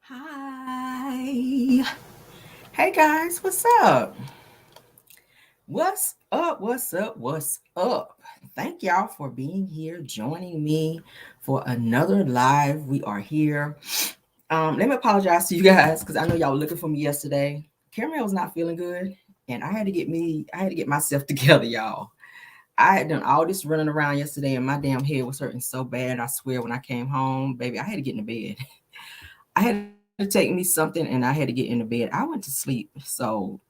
Hi. Hey guys, what's up? What's up? What's up? What's up? Thank y'all for being here, joining me for another live. We are here. Let me apologize to you guys because I know y'all were looking for me yesterday. Cameron was not feeling good, and I had to get myself together, y'all. I had done all this running around yesterday, and my damn head was hurting so bad. I swear, when I came home, baby, I had to get in the bed. I had to take me something and I had to get in the bed. I went to sleep. So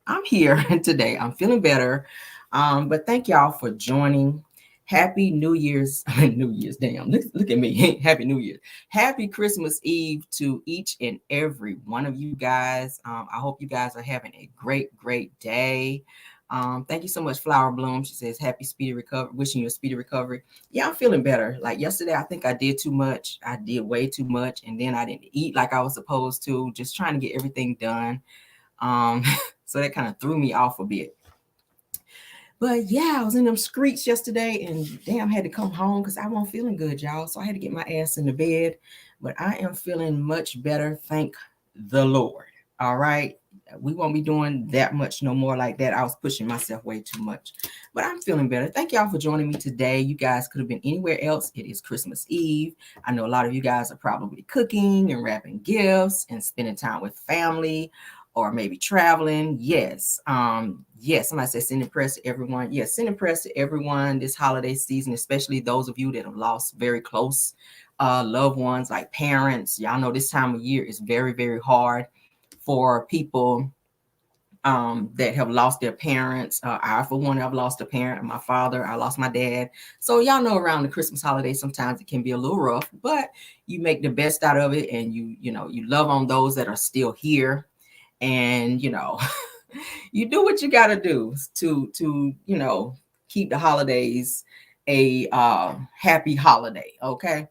I'm here today. I'm feeling better. But thank y'all for joining. Happy New Year's. New Year's, damn. Look at me. Happy New Year's. Happy Christmas Eve to each and every one of you guys. I hope you guys are having a great day. Thank you so much, Flower Bloom. She says, happy speedy recovery, wishing you a speedy recovery. Yeah, I'm feeling better. Like yesterday, I think I did too much. I did way too much. And then I didn't eat like I was supposed to, just trying to get everything done. Um, so that kind of threw me off a bit. But yeah, I was in them streets yesterday and damn had to come home because I wasn't feeling good, y'all. So I had to get my ass in the bed. But I am feeling much better, thank the Lord. All right. We won't be doing that much no more like that. I was pushing myself way too much. But I'm feeling better. Thank y'all for joining me today. You guys could have been anywhere else. It is Christmas Eve. I know a lot of you guys are probably cooking and wrapping gifts and spending time with family or maybe traveling. Yes. Yes, somebody said sending prayers to everyone. Yes, sending prayers to everyone this holiday season, especially those of you that have lost very close loved ones like parents. Y'all know this time of year is very hard for people that have lost their parents. I, for one, have lost a parent. My father, I lost my dad. So y'all know around the Christmas holiday, sometimes it can be a little rough, but you make the best out of it, and you love on those that are still here, and you do what you got to do to keep the holidays a happy holiday. Okay.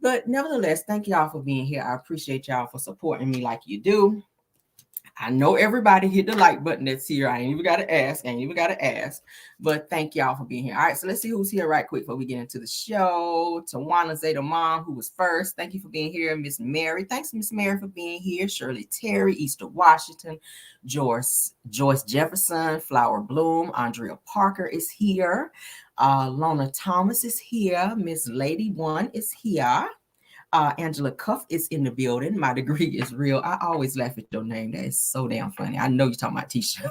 But nevertheless, thank y'all for being here. I appreciate y'all for supporting me like you do. I know everybody hit the like button that's here. I ain't even got to ask. I ain't even got to ask. But thank y'all for being here. All right, so let's see who's here right quick before we get into the show. Tawana Zeta Mom, who was first. Thank you for being here. Miss Mary. Thanks, Miss Mary, for being here. Shirley Terry, Easter Washington, Joyce Jefferson, Flower Bloom, Andrea Parker is here. Lona Thomas is here. Miss Lady One is here. Angela Cuff is in the building. My degree is real. I always laugh at your name. That is so damn funny. I know you're talking about Tisha.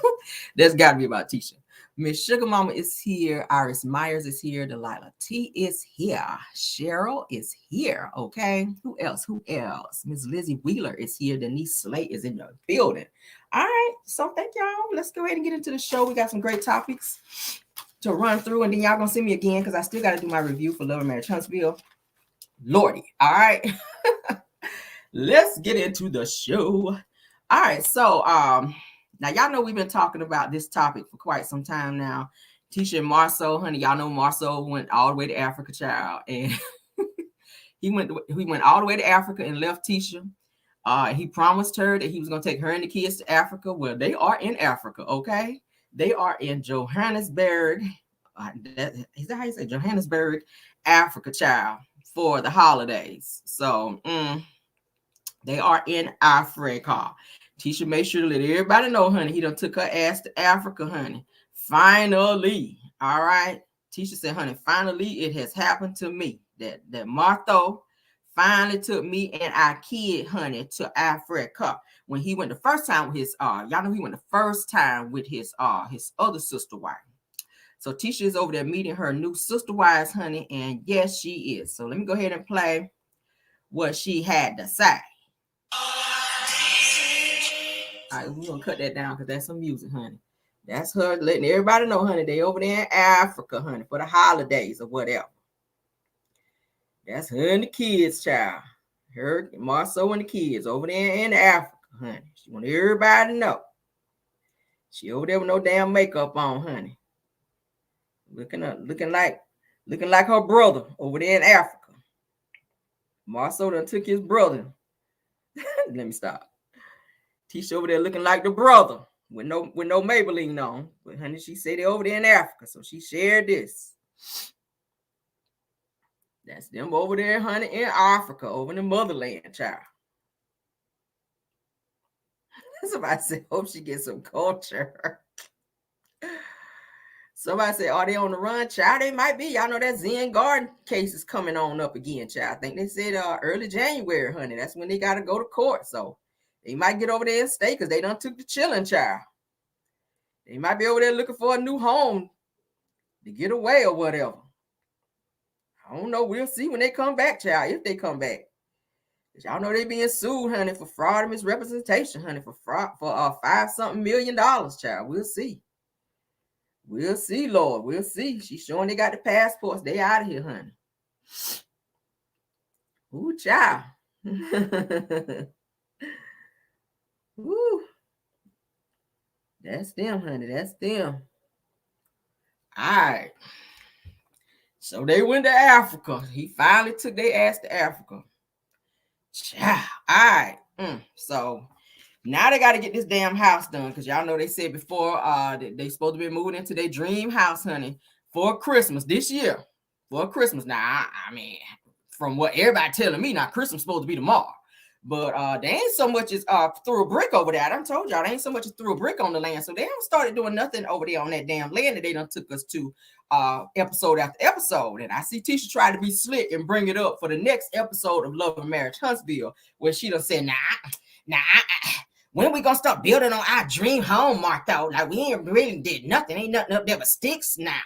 That's got to be about Tisha. Miss Sugar Mama is here. Iris Myers is here. Delilah T is here. Cheryl is here. Okay. Who else? Who else? Miss Lizzie Wheeler is here. Denise Slate is in the building. All right. So thank y'all. Let's go ahead and get into the show. We got some great topics to run through, and then y'all gonna see me again because I still got to do my review for Love and Marriage Huntsville. Lordy. All right. Let's get into the show. All right. So now y'all know we've been talking about this topic for quite some time now. Tisha and Marceau, honey, y'all know Marceau went all the way to Africa, child. And he went all the way to Africa and left Tisha. He promised her that he was gonna take her and the kids to Africa. Well, they are in Africa, okay? They are in Johannesburg. Is that how you say Johannesburg, Africa, child, for the holidays. So they are in Africa. Tisha made sure to let everybody know, honey, he done took her ass to Africa, honey. Finally. All right. Tisha said, honey, finally it has happened to me. That Martho finally took me and our kid, honey, to Africa. When he went the first time with his y'all know he went the first time with his other sister wife. So Tisha is over there meeting her new sister wives, honey, and yes, she is. So let me go ahead and play what she had to say. All right, we're gonna cut that down because that's some music, honey. That's her letting everybody know, honey, they over there in Africa, honey, for the holidays or whatever. That's her and the kids, child. Her, Marceau and the kids over there in Africa, honey. She want everybody to know. She over there with no damn makeup on, honey. Looking like her brother over there in Africa. Marceau done took his brother. Let me stop. Tisha over there looking like the brother with no Maybelline on. But honey, she said they over there in Africa, so she shared this. That's them over there, honey, in Africa, over in the motherland, child. Somebody said, hope she gets some culture. Somebody said, are they on the run? Child, they might be. Y'all know that Zen Garden case is coming on up again, child. I think they said early January, honey. That's when they got to go to court. So they might get over there and stay because they done took the chilling, child. They might be over there looking for a new home to get away or whatever. I don't know. We'll see when they come back, child, if they come back. Y'all know they being sued, honey, for fraud and misrepresentation, honey, for fraud, for $5-something million, child. We'll see. We'll see, Lord. We'll see. She's showing they got the passports. They out of here, honey. Ooh, child. Ooh. That's them, honey. That's them. All right. So they went to Africa. He finally took their ass to Africa. Child. All right. So now they got to get this damn house done because y'all know they said before they supposed to be moving into their dream house, honey, for Christmas this year. For Christmas. Now, I mean, from what everybody telling me, now Christmas supposed to be tomorrow. But they ain't so much as threw a brick over there. I done told y'all they ain't so much as threw a brick on the land. So they haven't started doing nothing over there on that damn land that they done took us to episode after episode. And I see Tisha try to be slick and bring it up for the next episode of Love and Marriage Huntsville, where she done said, nah, when we gonna start building on our dream home, Martel? Like we ain't really did nothing. Ain't nothing up there but sticks now.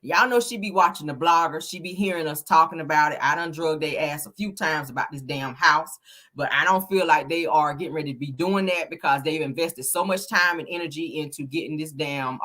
Y'all know she be watching the bloggers. She be hearing us talking about it. I done drug their ass a few times about this damn house, but I don't feel like they are getting ready to be doing that because they've invested so much time and energy into getting this damn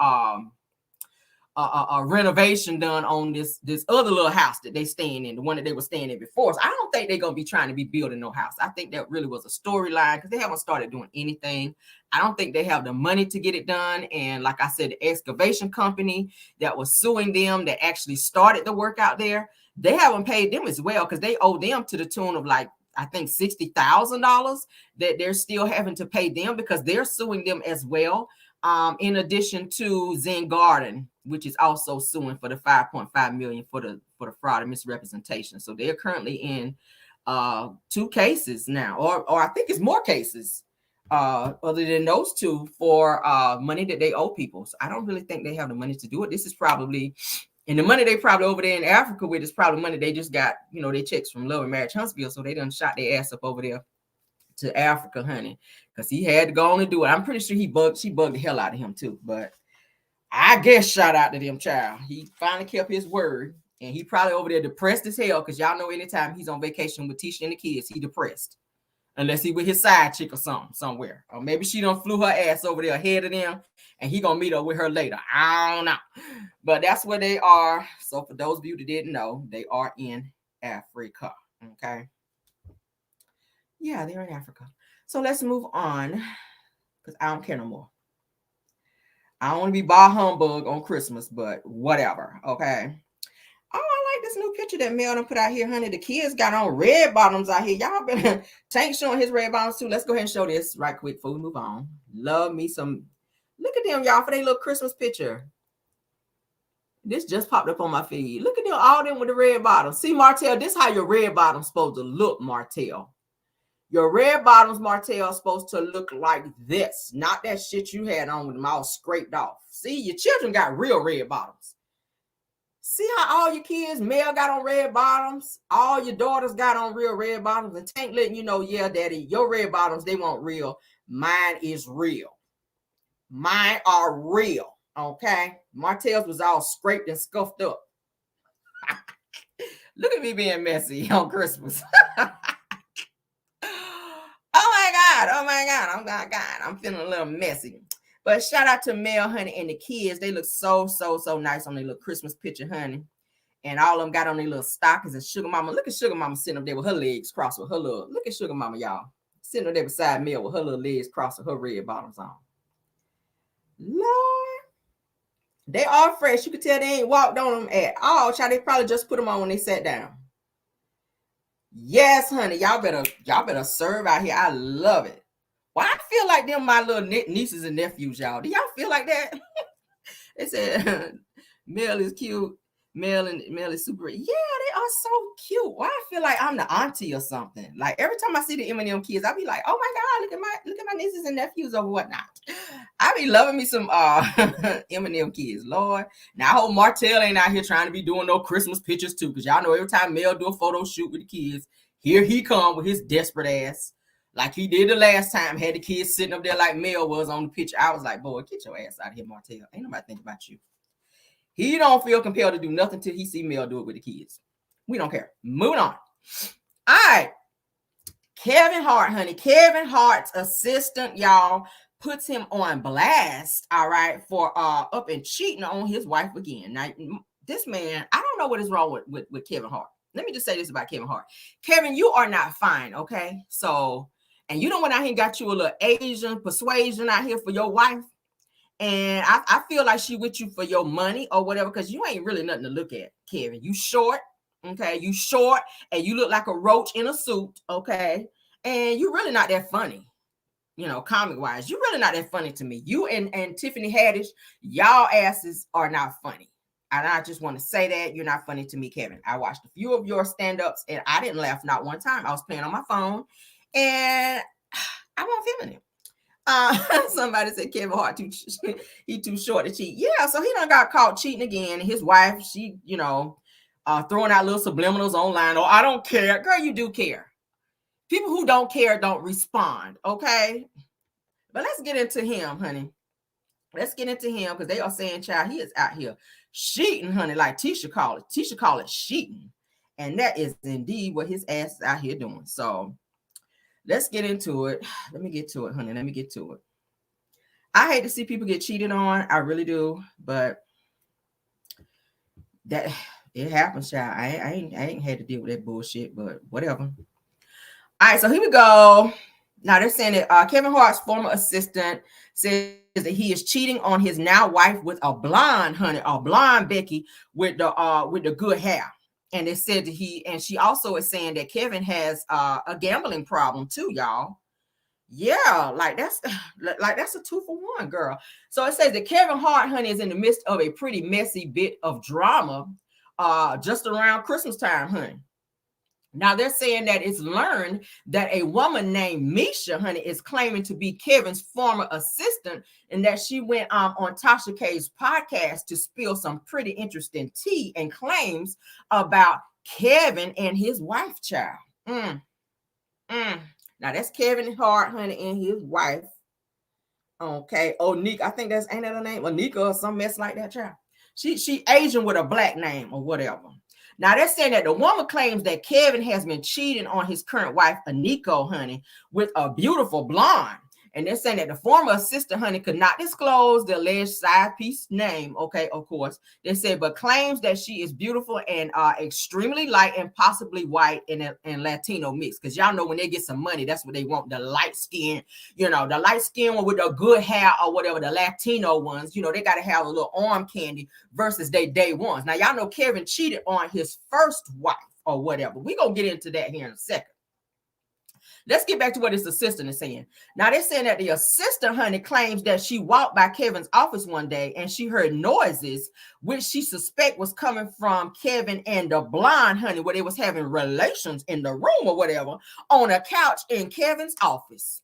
renovation done on this other little house that they staying in, the one that they were staying in before. So I don't think they're gonna be trying to be building no house. I think that really was a storyline because they haven't started doing anything. I don't think they have the money to get it done. And like I said, the excavation company that was suing them, that actually started the work out there, they haven't paid them as well because they owe them to the tune of like, I think $60,000 that they're still having to pay them because they're suing them as well. In addition to Zen Garden, which is also suing for the $5.5 million for the fraud and misrepresentation. So they're currently in 2 cases now, or I think it's more cases other than those 2 for money that they owe people. So I don't really think they have the money to do it. This is probably, and the money they probably over there in Africa with is probably money they just got, they checks from Love and Marriage Huntsville. So they done shot their ass up over there to Africa, honey, because he had to go on and do it. I'm pretty sure she bugged the hell out of him too. But I guess shout out to them, child. He finally kept his word, and he probably over there depressed as hell because y'all know anytime he's on vacation with Tisha and the kids, he depressed. Unless he with his side chick or something somewhere. Or maybe she done flew her ass over there ahead of them and he gonna meet up with her later. I don't know. But that's where they are. So for those of you that didn't know, they are in Africa. Okay. Yeah, they're in Africa. So let's move on because I don't care no more. I don't want to be bah humbug on Christmas, but whatever. Okay. Oh, I like this new picture that Mel done put out here, honey. The kids got on red bottoms out here. Y'all been Tank showing his red bottoms too. Let's go ahead and show this right quick before we move on. Love me some. Look at them, y'all, for their little Christmas picture. This just popped up on my feed. Look at them, all them with the red bottoms. See, Martel, this is how your red bottom's supposed to look, Martel. Your red bottoms, Martel, are supposed to look like this. Not that shit you had on with them all scraped off. See, your children got real red bottoms. See how all your kids, Mel got on red bottoms, all your daughters got on real red bottoms, and Tank letting you know, yeah, daddy, your red bottoms, they want real. Mine is real. Mine are real, okay? Martell's was all scraped and scuffed up. Look at me being messy on Christmas. Oh my God, I'm feeling a little messy. But shout out to Mel, honey, and the kids. They look so nice on their little Christmas picture, honey. And all of them got on their little stockings. And Sugar Mama, look at Sugar Mama sitting up there with her legs crossed with her little. Look at Sugar Mama, y'all. Sitting up there beside Mel with her little legs crossed with her red bottoms on. Lord. They are fresh. You can tell they ain't walked on them at all. Child, they probably just put them on when they sat down. Yes, honey. Y'all better serve out here. I love it. Well, I feel like them my little nieces and nephews, y'all. Do y'all feel like that? They said Mel is cute. Mel is super. Yeah, they are so cute. Why I feel like I'm the auntie or something. Like every time I see the M&M kids, I be like, oh my God, look at my nieces and nephews or whatnot. I be loving me some M&M kids, Lord. Now I hope Martel ain't out here trying to be doing no Christmas pictures too, because y'all know every time Mel do a photo shoot with the kids, here he come with his desperate ass. Like he did the last time, had the kids sitting up there like Mel was on the picture. I was like, boy, get your ass out of here, Martel. Ain't nobody think about you. He don't feel compelled to do nothing till he see Mel do it with the kids. We don't care. Moving on. All right. Kevin Hart, honey. Kevin Hart's assistant, y'all, puts him on blast, all right, for up and cheating on his wife again. Now, this man, I don't know what is wrong with Kevin Hart. Let me just say this about Kevin Hart. Kevin, you are not fine, okay? So, and you don't went out here and got you a little Asian persuasion out here for your wife. And I feel like she with you for your money or whatever, because you ain't really nothing to look at, Kevin. You short, okay? You short, and you look like a roach in a suit, okay? And you really not that funny, you know, comic-wise. You really not that funny to me. You and Tiffany Haddish, y'all asses are not funny. And I just want to say that you're not funny to me, Kevin. I watched a few of your stand-ups, and I didn't laugh not one time. I was playing on my phone, and I wasn't feeling it. Somebody said Kevin Hart he too short to cheat. Yeah, so he done got caught cheating again. His wife, she, you know, throwing out little subliminals online. Oh, I don't care. Girl, you do care. People who don't care don't respond, okay? But let's get into him, honey. Let's get into him, because they are saying, child, he is out here cheating, honey, like Tisha call it. Tisha call it cheating. And that is indeed what his ass is out here doing. So let's get into it. Let me get to it, honey. Let me get to it. I hate to see people get cheated on. I really do. But that it happens, child. I ain't had to deal with that bullshit, but whatever. All right, so here we go. Now they're saying that Kevin Hart's former assistant says that he is cheating on his now wife with a blonde, honey, a blonde Becky with the good hair. And they said that she also is saying that Kevin has a gambling problem too, y'all. Yeah, like that's a 2-for-1, girl. So it says that Kevin Hart, honey, is in the midst of a pretty messy bit of drama just around Christmas time, honey. Now they're saying that it's learned that a woman named Misha, honey, is claiming to be Kevin's former assistant, and that she went on Tasha K's podcast to spill some pretty interesting tea and claims about Kevin and his wife, child. Now that's Kevin Hart, honey, and his wife. Okay. Onika, I think ain't that her name? Onika or some mess like that, child. She Asian with a black name or whatever. Now they're saying that the woman claims that Kevin has been cheating on his current wife, Aniko, honey, with a beautiful blonde. And they're saying that the former assistant, honey, could not disclose the alleged side piece name. Okay, of course. They said, but claims that she is beautiful and extremely light and possibly white and Latino mix. Because y'all know when they get some money, that's what they want. The light skin, you know, the light skin one with the good hair or whatever, the Latino ones, you know, they got to have a little arm candy versus they day ones. Now, y'all know Kevin cheated on his first wife or whatever. We're going to get into that here in a second. Let's get back to what his assistant is saying. Now, they're saying that the assistant, honey, claims that she walked by Kevin's office one day and she heard noises, which she suspect was coming from Kevin and the blonde, honey, where they was having relations in the room or whatever, on a couch in Kevin's office.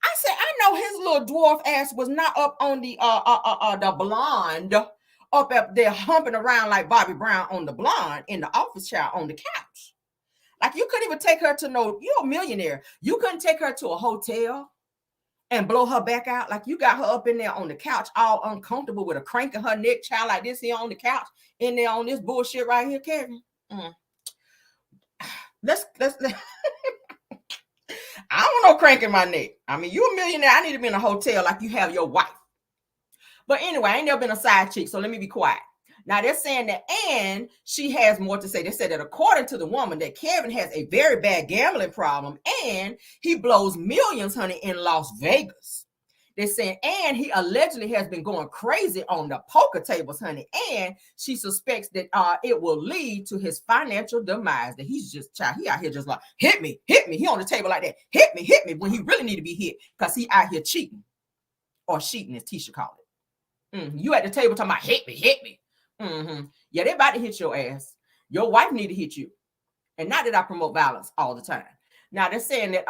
I said, I know his little dwarf ass was not up on the blonde, up there humping around like Bobby Brown on the blonde in the office chair on the couch. Like, you couldn't even take her to you're a millionaire. You couldn't take her to a hotel and blow her back out. Like, you got her up in there on the couch, all uncomfortable with a crank in her neck, child, like this here on the couch, in there on this bullshit right here, Kevin. Let's I don't want no crank in my neck. I mean, you a millionaire. I need to be in a hotel like you have your wife. But anyway, I ain't never been a side chick, so let me be quiet. Now, they're saying that, and she has more to say. They said that according to the woman, that Kevin has a very bad gambling problem, and he blows millions, honey, in Las Vegas. They're saying, and he allegedly has been going crazy on the poker tables, honey, and she suspects that it will lead to his financial demise, that he's just, child, he out here just like, hit me. He on the table like that, hit me, when he really need to be hit, because he out here cheating, or cheating, as Tisha called it. You at the table talking about hit me. Yeah, they about to hit your ass. Your wife need to hit you. And not that I promote violence all the time. Now they're saying that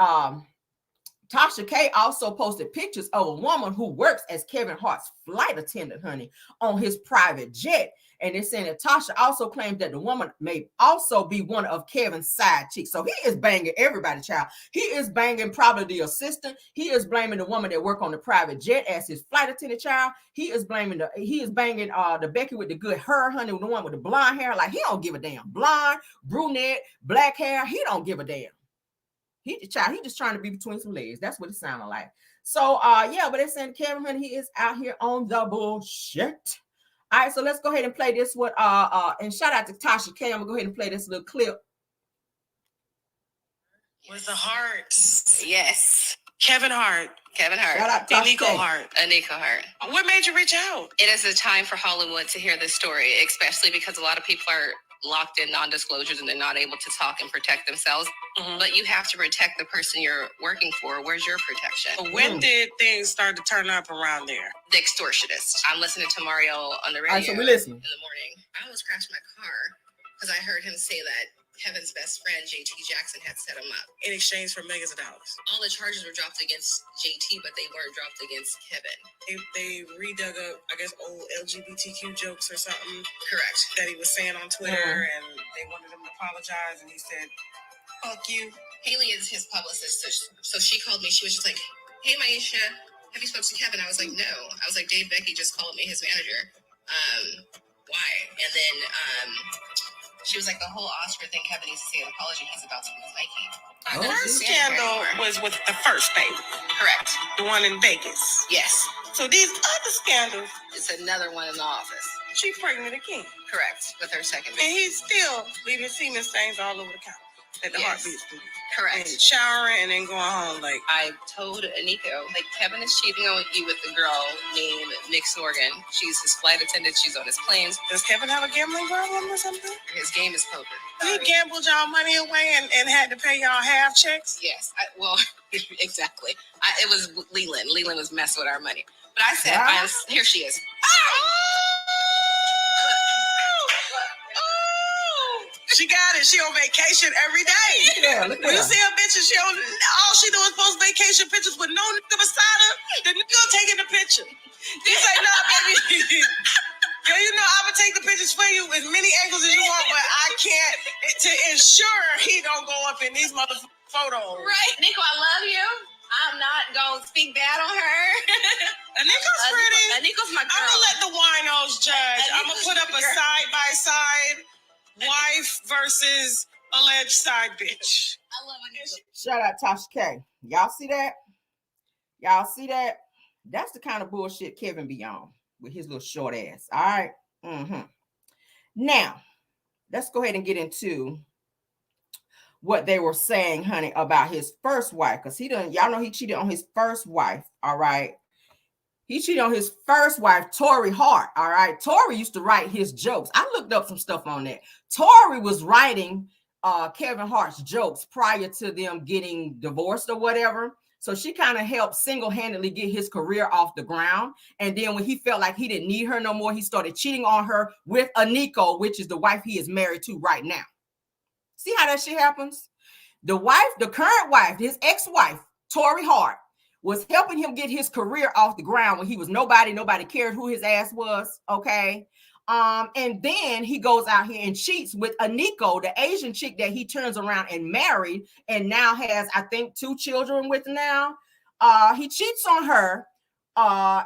Tasha K also posted pictures of a woman who works as Kevin Hart's flight attendant, honey, on his private jet. And they're saying that Tasha also claimed that the woman may also be one of Kevin's side chicks. So he is banging everybody, child. He is banging probably the assistant. He is blaming the woman that work on the private jet as his flight attendant, child. He is banging the Becky with the good hair, honey, the one with the blonde hair. Like, he don't give a damn. Blonde, brunette, black hair. He don't give a damn. He just trying to be between some legs. That's what it sounded like. So yeah, but they're saying Kevin, honey, he is out here on the bullshit. All right, so let's go ahead and play this with and shout out to Tasha K. I'm gonna go ahead and play this little clip. With the Harts. Yes. Kevin Hart. Kevin Hart. Shout out to Tasha K. Anika Hart. What made you reach out? It is a time for Hollywood to hear this story, especially because a lot of people are locked in non-disclosures and they're not able to talk and protect themselves. But you have to protect the person you're working for. Where's your protection? When did things start to turn up around there? The extortionist. I'm listening to Mario on the radio All right, so we listening. in the morning. I almost crashed my car because I heard him say that Kevin's best friend, JT Jackson, had set him up. In exchange for millions of dollars. All the charges were dropped against JT, but they weren't dropped against Kevin. They redug up, I guess, old LGBTQ jokes or something. Correct. That he was saying on Twitter, and they wanted him to apologize, and he said, fuck you. Haley is his publicist, so she called me. She was just like, hey, Maisha, have you spoken to Kevin? I was like, no. I was like, Dave Becky just called me, his manager. Why? And then she was like, the whole Oscar thing, Kevin needs to say an apology. He's about to lose Nike. The first scandal was with the first baby. Correct. The one in Vegas. Yes. So these other scandals. It's another one in the office. She pregnant again. Correct. With her second And baby. he's still leaving semen stains all over the counter at the Heartbeat Studio. Correct. And showering and then going home like. I told Aniko, like, Kevin is cheating on you with the girl named Nick Sorgan. She's his flight attendant. She's on his planes. Does Kevin have a gambling problem or something? His game is poker. He gambled y'all money away and had to pay y'all half checks? Yes. Well, exactly. It was Leland. Leland was messing with our money. But I said, here she is. She got it. She on vacation every day. Yeah, look at When you her. see her bitch and she on, all she do is post vacation pictures with no nigga beside her, the nigga taking the picture. He say, nah, baby. Yo, you know, I'm gonna take the pictures for you as many angles as you want, but I can't to ensure he don't go up in these motherfucking photos. Right. Nico, I love you. I'm not going to speak bad on her. Aniko's pretty. Aniko's my girl. I'm gonna let the winos judge. I'm gonna put up a side-by-side wife versus alleged side bitch. I love Aniko. Shout out Tasha K. Y'all see that? Y'all see that? That's the kind of bullshit Kevin be on with his little short ass. All right. Now, let's go ahead and get into what they were saying, honey, about his first wife. Because y'all know he cheated on his first wife. All right. He cheated on his first wife, Tori Hart. All right. Tori used to write his jokes. I looked up some stuff on that. Tori was writing Kevin Hart's jokes prior to them getting divorced or whatever. So she kind of helped single-handedly get his career off the ground. And then when he felt like he didn't need her no more, he started cheating on her with Aniko, which is the wife he is married to right now. See how that shit happens? The current wife, his ex-wife, Tori Hart, was helping him get his career off the ground when he was nobody cared who his ass was, okay? And then he goes out here and cheats with Aniko, the Asian chick that he turns around and married and now has, I think, 2 children with now. He cheats on her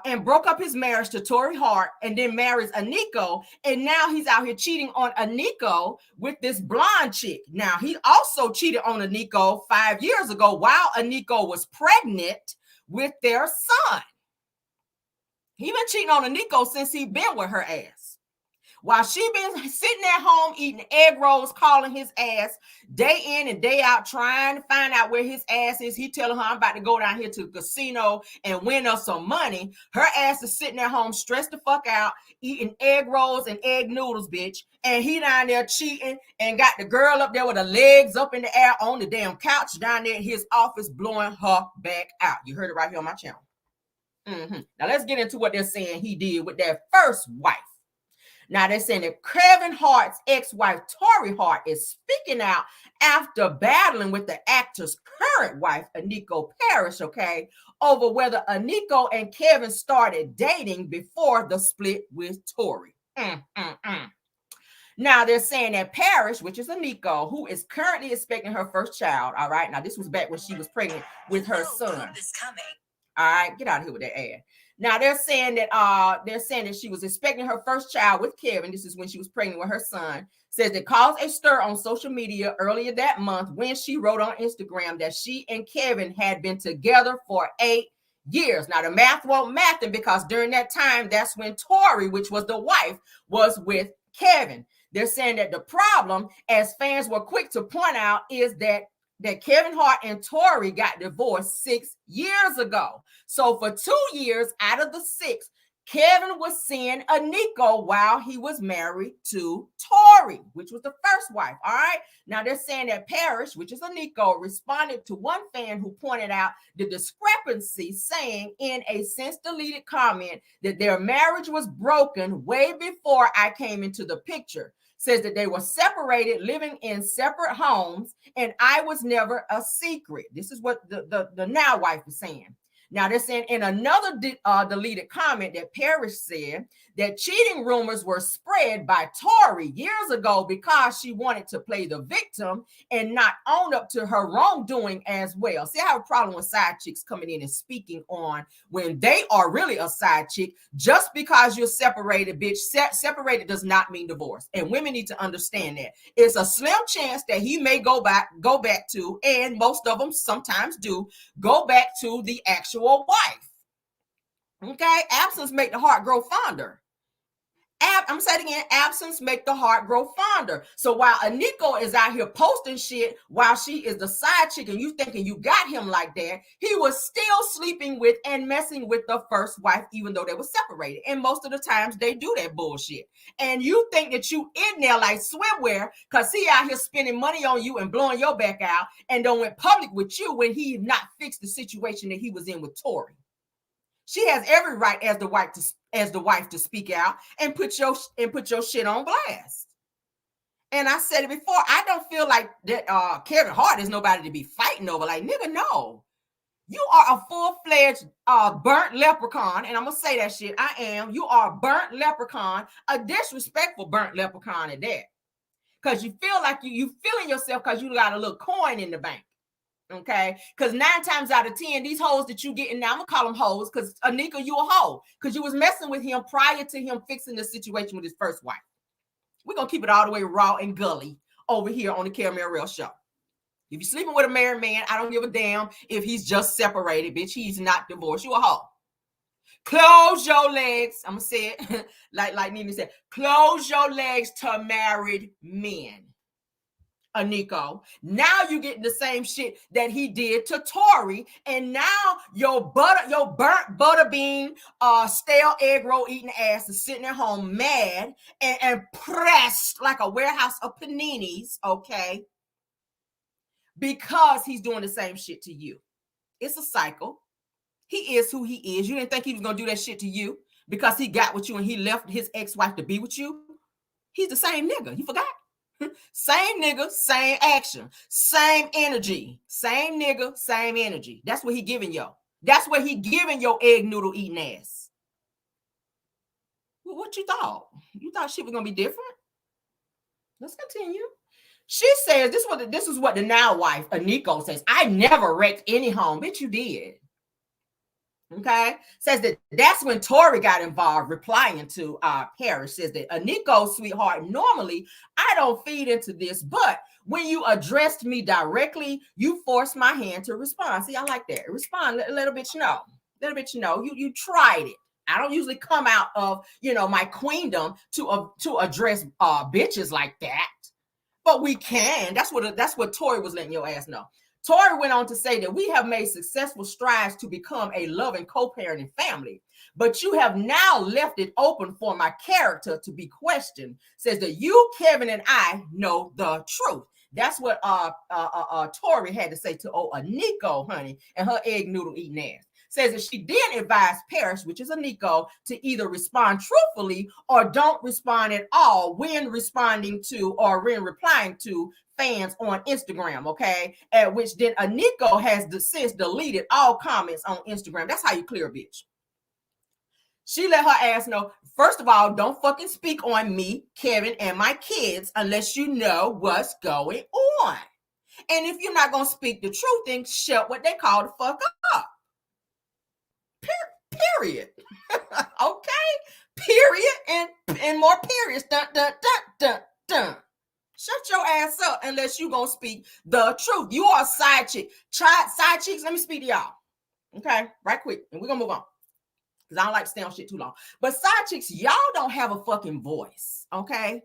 and broke up his marriage to Tori Hart and then marries Aniko. And now he's out here cheating on Aniko with this blonde chick. Now, he also cheated on Aniko 5 years ago while Aniko was pregnant with their son. He been cheating on Aniko since he been with her ass. While she been sitting at home eating egg rolls, calling his ass day in and day out, trying to find out where his ass is. He telling her, I'm about to go down here to the casino and win us some money. Her ass is sitting at home, stressed the fuck out, eating egg rolls and egg noodles, bitch. And he down there cheating and got the girl up there with her legs up in the air on the damn couch down there in his office, blowing her back out. You heard it right here on my channel. Now let's get into what they're saying he did with that first wife. Now they're saying that Kevin Hart's ex-wife, Tori Hart, is speaking out after battling with the actor's current wife, Aniko Parrish, okay, over whether Aniko and Kevin started dating before the split with Tori. Now they're saying that Parrish, which is Aniko, who is currently expecting her first child, all right, now this was back when she was pregnant with her son. All right, get out of here with that ad. Now they're saying that she was expecting her first child with Kevin. This is when she was pregnant with her son. Says it caused a stir on social media earlier that month when she wrote on Instagram that she and Kevin had been together for 8 years. Now the math won't math because during that time, that's when Tori, which was the wife, was with Kevin. They're saying that the problem, as fans were quick to point out, is that Kevin Hart and Tori got divorced 6 years ago. So for 2 years out of the 6, Kevin was seeing Aniko while he was married to Tori, which was the first wife. All right. Now they're saying that Parrish, which is Aniko, responded to one fan who pointed out the discrepancy, saying in a since deleted comment that their marriage was broken way before I came into the picture. Says that they were separated, living in separate homes, and I was never a secret. This is what the now wife is saying. Now they're saying in another deleted comment that Parrish said that cheating rumors were spread by Tori years ago because she wanted to play the victim and not own up to her wrongdoing as well. See, I have a problem with side chicks coming in and speaking on when they are really a side chick. Just because you're separated, bitch, separated does not mean divorce. And women need to understand that. It's a slim chance that he may go back to, and most of them sometimes do, go back to the actual wife. Okay, absence make the heart grow fonder. I'm saying again, absence make the heart grow fonder. So while Aniko is out here posting shit while she is the side chick and you thinking you got him like that, he was still sleeping with and messing with the first wife, even though they were separated. And most of the times they do that bullshit. And you think that you in there like swimwear because he out here spending money on you and blowing your back out and don't went public with you when he not fixed the situation that he was in with Tori. She has every right as the wife to speak out and put your shit on blast. And I said it before, I don't feel like that Kevin Hart is nobody to be fighting over. Like, nigga, no. You are a full-fledged burnt leprechaun, and I'm gonna say that shit. I am. You are a burnt leprechaun, a disrespectful burnt leprechaun at that. Because you feel like you feeling yourself because you got a little coin in the bank. Okay, because 9 times out of 10, these hoes that you getting now, I'm gonna call them hoes because Aniko, you a hoe because you was messing with him prior to him fixing the situation with his first wife. We're gonna keep it all the way raw and gully over here on the Caramel Real Show. If you're sleeping with a married man, I don't give a damn if he's just separated, bitch. He's not divorced. You a hoe. Close your legs. I'm gonna say it like Nina said. Close your legs to married men. Aniko, now you getting the same shit that he did to Tori, and now your burnt butterbean, stale egg roll eating ass is sitting at home mad and pressed like a warehouse of paninis, okay? Because he's doing the same shit to you. It's a cycle. He is who he is. You didn't think he was gonna do that shit to you because he got with you and he left his ex-wife to be with you. He's the same nigga. You forgot? Same nigga, same action, same energy, same nigga, same energy. That's what he giving yo. That's what he giving your egg noodle eating ass. Well, what you thought? You thought shit was gonna be different? Let's continue. She says this is what the now wife Aniko says. I never wrecked any home, bitch. You did. Okay, says that's when Tori got involved, replying to Parrish. Says that Aniko, sweetheart, normally I don't feed into this, but when you addressed me directly, you forced my hand to respond. See, I like that. Respond, let a bitch know. Let a bitch know you tried it. I don't usually come out of my queendom to address bitches like that, but we can. That's what Tori was letting your ass know. Tori went on to say that we have made successful strides to become a loving co-parenting family, but you have now left it open for my character to be questioned. Says that you, Kevin, and I know the truth. That's what Tori had to say to Aniko, honey, and her egg noodle eating ass. says that she did advise Parrish, which is a Nico, to either respond truthfully or don't respond at all when responding to or when replying to fans on Instagram, okay? At which then a Nico has since deleted all comments on Instagram. That's how you clear a bitch. She let her ass know, first of all, don't fucking speak on me, Kevin, and my kids unless you know what's going on. And if you're not going to speak the truth, then shut what they call the fuck up. Period. Okay? Period and more periods. Dun, dun, dun, dun, dun. Shut your ass up unless you're going to speak the truth. You are a side chick. Side chicks, let me speak to y'all. Okay? Right quick. And we're going to move on. Because I don't like to stay on shit too long. But side chicks, y'all don't have a fucking voice, okay?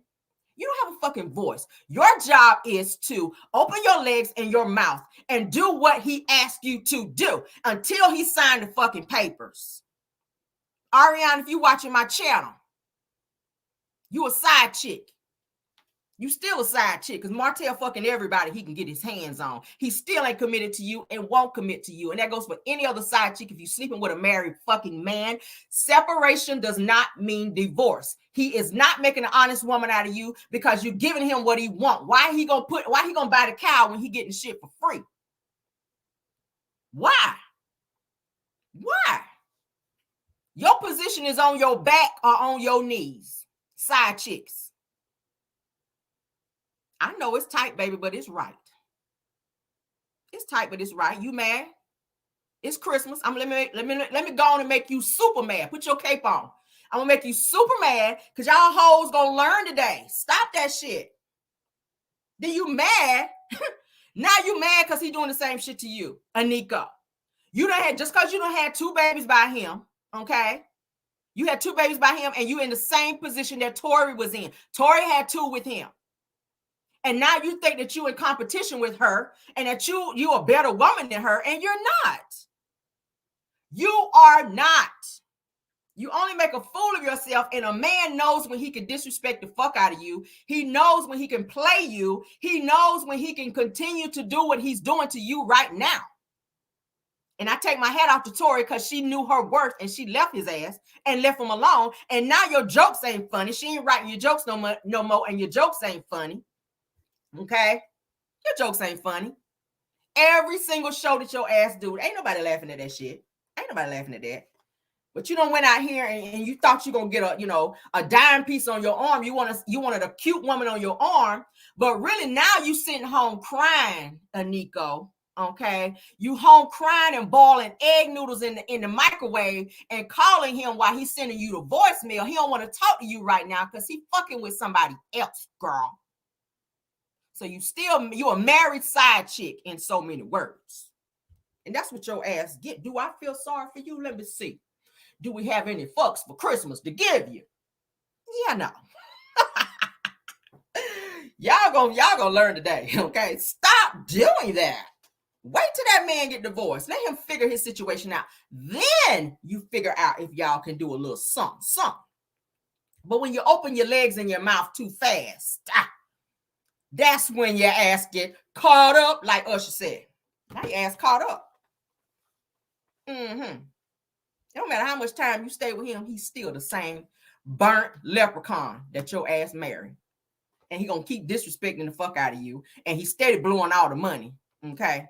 You don't have a fucking voice. Your job is to open your legs and your mouth and do what he asked you to do until he signed the fucking papers. Ariana, if you watching my channel, you a side chick. You still a side chick because Martel fucking everybody he can get his hands on. He still ain't committed to you and won't commit to you. And that goes for any other side chick. If you sleeping with a married fucking man, separation does not mean divorce. He is not making an honest woman out of you because you're giving him what he want. Why he gonna buy the cow when he getting shit for free? Why? Your position is on your back or on your knees. Side chicks. I know it's tight, baby, but it's right. It's tight, but it's right. You mad? It's Christmas. Let me go on and make you super mad. Put your cape on. I'm gonna make you super mad because y'all hoes gonna learn today. Stop that shit. Then you mad? Now you mad because he doing the same shit to you, Anika. You done had just because you done had 2 babies by him, okay? You had 2 babies by him, and you in the same position that Tori was in. Tori had 2 with him. And now you think that you in competition with her and that you a better woman than her, and you're not. You are not. You only make a fool of yourself, and a man knows when he can disrespect the fuck out of you. He knows when he can play you. He knows when he can continue to do what he's doing to you right now. And I take my hat off to Tori because she knew her worth and she left his ass and left him alone. And now your jokes ain't funny. She ain't writing your jokes no more, and your jokes ain't funny. Okay? Your jokes ain't funny. Every single show that your ass do, ain't nobody laughing at that shit. Ain't nobody laughing at that. But you don't went out here and you thought you gonna get a dime piece on your arm. You wanted a cute woman on your arm, but really now you sitting home crying, Aniko. Okay, you home crying and boiling egg noodles in the microwave and calling him while he's sending you the voicemail. He don't want to talk to you right now because he fucking with somebody else, girl. So you a married side chick in so many words. And that's what your ass get. Do I feel sorry for you? Let me see. Do we have any fucks for Christmas to give you? Yeah, no. Y'all gonna learn today, okay? Stop doing that. Wait till that man get divorced. Let him figure his situation out. Then you figure out if y'all can do a little something. But when you open your legs and your mouth too fast, that's when your ass get caught up, like Usher said. Now your ass caught up. It don't matter how much time you stay with him, he's still the same burnt leprechaun that your ass married. And he gonna keep disrespecting the fuck out of you. And he steady blowing all the money. Okay?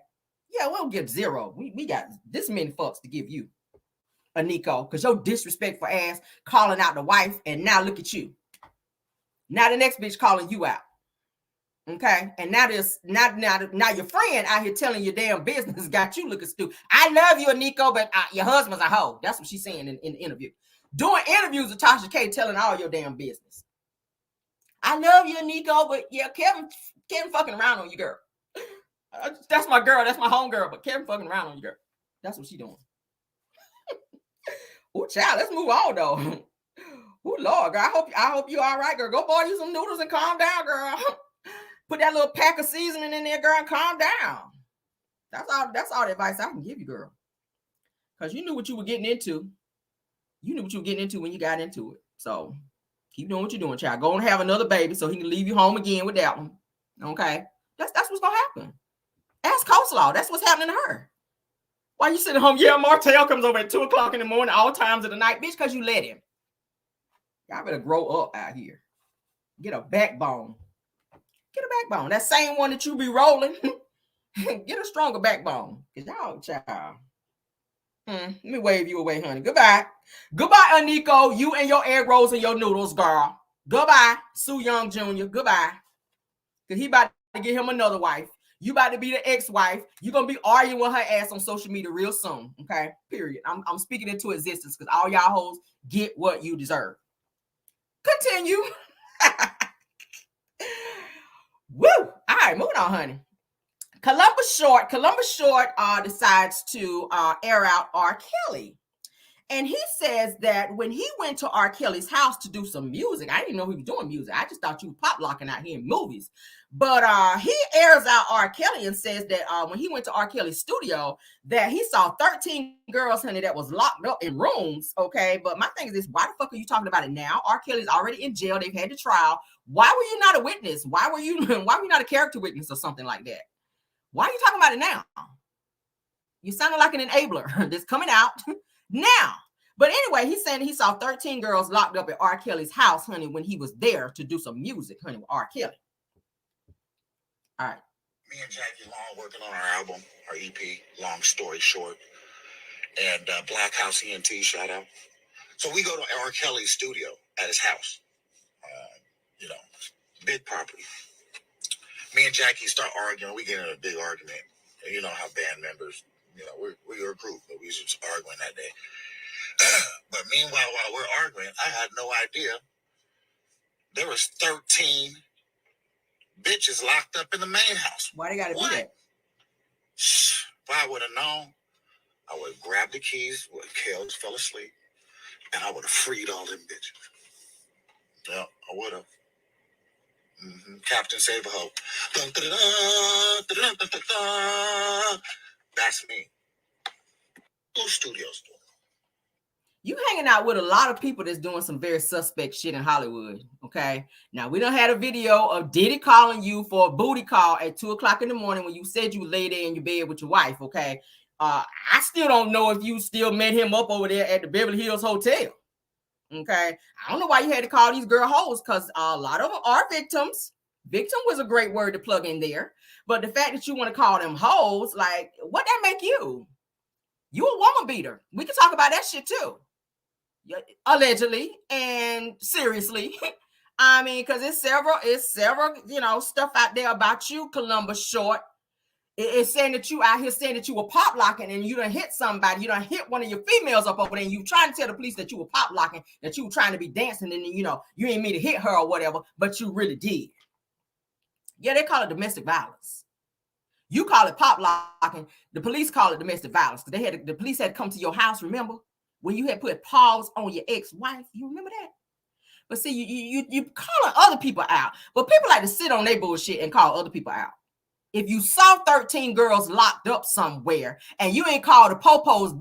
Yeah, we'll give 0. We got this many fucks to give you, Aniko, because your disrespectful ass calling out the wife, and now look at you. Now the next bitch calling you out. Okay, and now your friend out here telling your damn business got you looking stupid. I love you, Aniko, but your husband's a hoe. That's what she's saying in the interview. Doing interviews with Tasha K, telling all your damn business. I love you, Aniko, but yeah, Kevin fucking around on you, girl. That's my girl. That's my home girl. But Kevin fucking around on you, girl. That's what she doing. Oh, child, let's move on though. Oh, Lord, girl. I hope you all right, girl. Go boil you some noodles and calm down, girl. Put that little pack of seasoning in there, girl, and calm down. That's all the advice I can give you, girl. Because you knew what you were getting into. You knew what you were getting into when you got into it. So keep doing what you're doing, child. Go and have another baby so he can leave you home again with that one. Okay? That's what's gonna happen. Ask Coleslaw. That's what's happening to her. Why you sitting home? Yeah, Martel comes over at 2 o'clock in the morning, all times of the night. Bitch, because you let him. Y'all better grow up out here. Get a backbone. Get a backbone. That same one that you be rolling. Get a stronger backbone. Because y'all, child. Let me wave you away, honey. Goodbye. Goodbye, Aniko. You and your egg rolls and your noodles, girl. Goodbye, Sue Young Jr. Goodbye. Because he about to get him another wife. You about to be the ex-wife. You're going to be arguing with her ass on social media real soon. Okay? Period. I'm speaking into existence because all y'all hoes get what you deserve. Continue. Woo! All right, moving on, honey. Columbus Short decides to air out R. Kelly. And he says that when he went to R. Kelly's house to do some music, I didn't know he was doing music. I just thought you were pop locking out here in movies. But he airs out R. Kelly and says that when he went to R. Kelly's studio, that he saw 13 girls, honey, that was locked up in rooms. Okay, but my thing is this: why the fuck are you talking about it now? R. Kelly's already in jail. They've had the trial. Why were you not a witness? Why were you not a character witness or something like that? Why are you talking about it now? You sounded like an enabler that's coming out now. But anyway, he's saying he saw 13 girls locked up at R. Kelly's house, honey, when he was there to do some music, honey, with R. Kelly. All right. Me and Jackie Long working on our album, our EP, Long Story Short, and Black House ENT, shout out. So we go to R. Kelly's studio at his house, big property. Me and Jackie start arguing. We get in a big argument. And you know how band members, we're a group, but we was just arguing that day. But meanwhile, while we're arguing, I had no idea there was 13 bitches locked up in the main house. Why they gotta do that? If I would have known, I would have grabbed the keys when Kels fell asleep, and I would have freed all them bitches. Yeah, I would have. Captain Save a Hope. That's me. Those studios doing. You hanging out with a lot of people that's doing some very suspect shit in Hollywood, okay? Now, we done had a video of Diddy calling you for a booty call at 2 o'clock in the morning when you said you lay there in your bed with your wife, okay? I still don't know if you still met him up over there at the Beverly Hills Hotel, okay? I don't know why you had to call these girl hoes, because a lot of them are victims. Victim was a great word to plug in there. But the fact that you want to call them hoes, like, what that make you? You a woman beater. We can talk about that shit too. Allegedly and seriously. I mean, because it's several, stuff out there about you, Columbus Short. It's saying that you out here saying that you were pop locking and you done hit somebody. You done hit one of your females up over there and you trying to tell the police that you were pop locking, that you were trying to be dancing and you ain't mean to hit her or whatever, but you really did. Yeah, they call it domestic violence. You call it pop locking. The police call it domestic violence. The police had to come to your house, remember? When you had put paws on your ex-wife, you remember that? But see, you calling other people out. But people like to sit on their bullshit and call other people out. If you saw 13 girls locked up somewhere and you ain't called the popos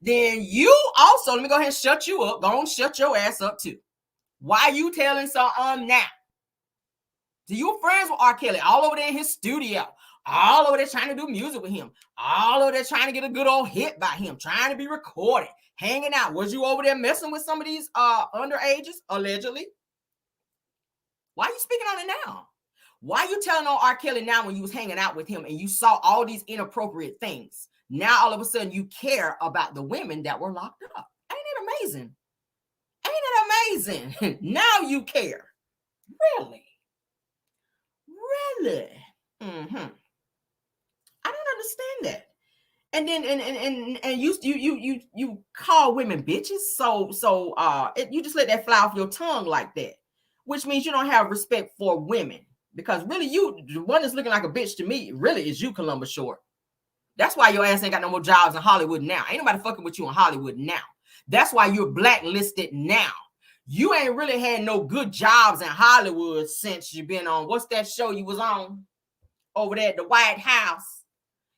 then you also, let me go ahead and shut you up. Go on, shut your ass up too. Why you telling some now? Do you friends with R. Kelly all over there in his studio? All over there trying to do music with him. All over there trying to get a good old hit by him. Trying to be recorded. Hanging out. Was you over there messing with some of these underages, allegedly? Why are you speaking on it now? Why are you telling on R. Kelly now when you was hanging out with him and you saw all these inappropriate things? Now all of a sudden you care about the women that were locked up. Ain't it amazing? Ain't it amazing? Now you care. Really? Really? I don't understand that. And then and you call women bitches, so you just let that fly off your tongue like that, which means you don't have respect for women, because really the one that's looking like a bitch to me really is you, Columbus Short. That's why your ass ain't got no more jobs in Hollywood now. Ain't nobody fucking with you in Hollywood now. That's why you're blacklisted now. You ain't really had no good jobs in Hollywood since you've been on, what's that show you was on over there at the White House?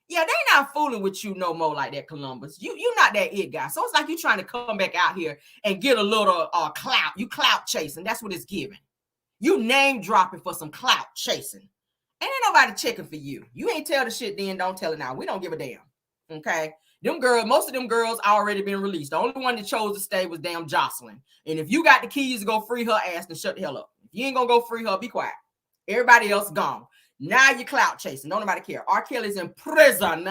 Yeah, they not fooling with you no more like that, Columbus. You're not that it guy. So it's like you trying to come back out here and get a little clout. You clout chasing. That's what it's giving. You name dropping for some clout chasing. Ain't nobody checking for you. You ain't tell the shit then, don't tell it now. We don't give a damn. Okay? Most of them girls already been released. The only one that chose to stay was damn Jocelyn. And if you got the keys to go free her ass, then shut the hell up. If you ain't gonna go free her, be quiet. Everybody else gone. Now you clout chasing. Don't nobody care. R. Kelly's in prison,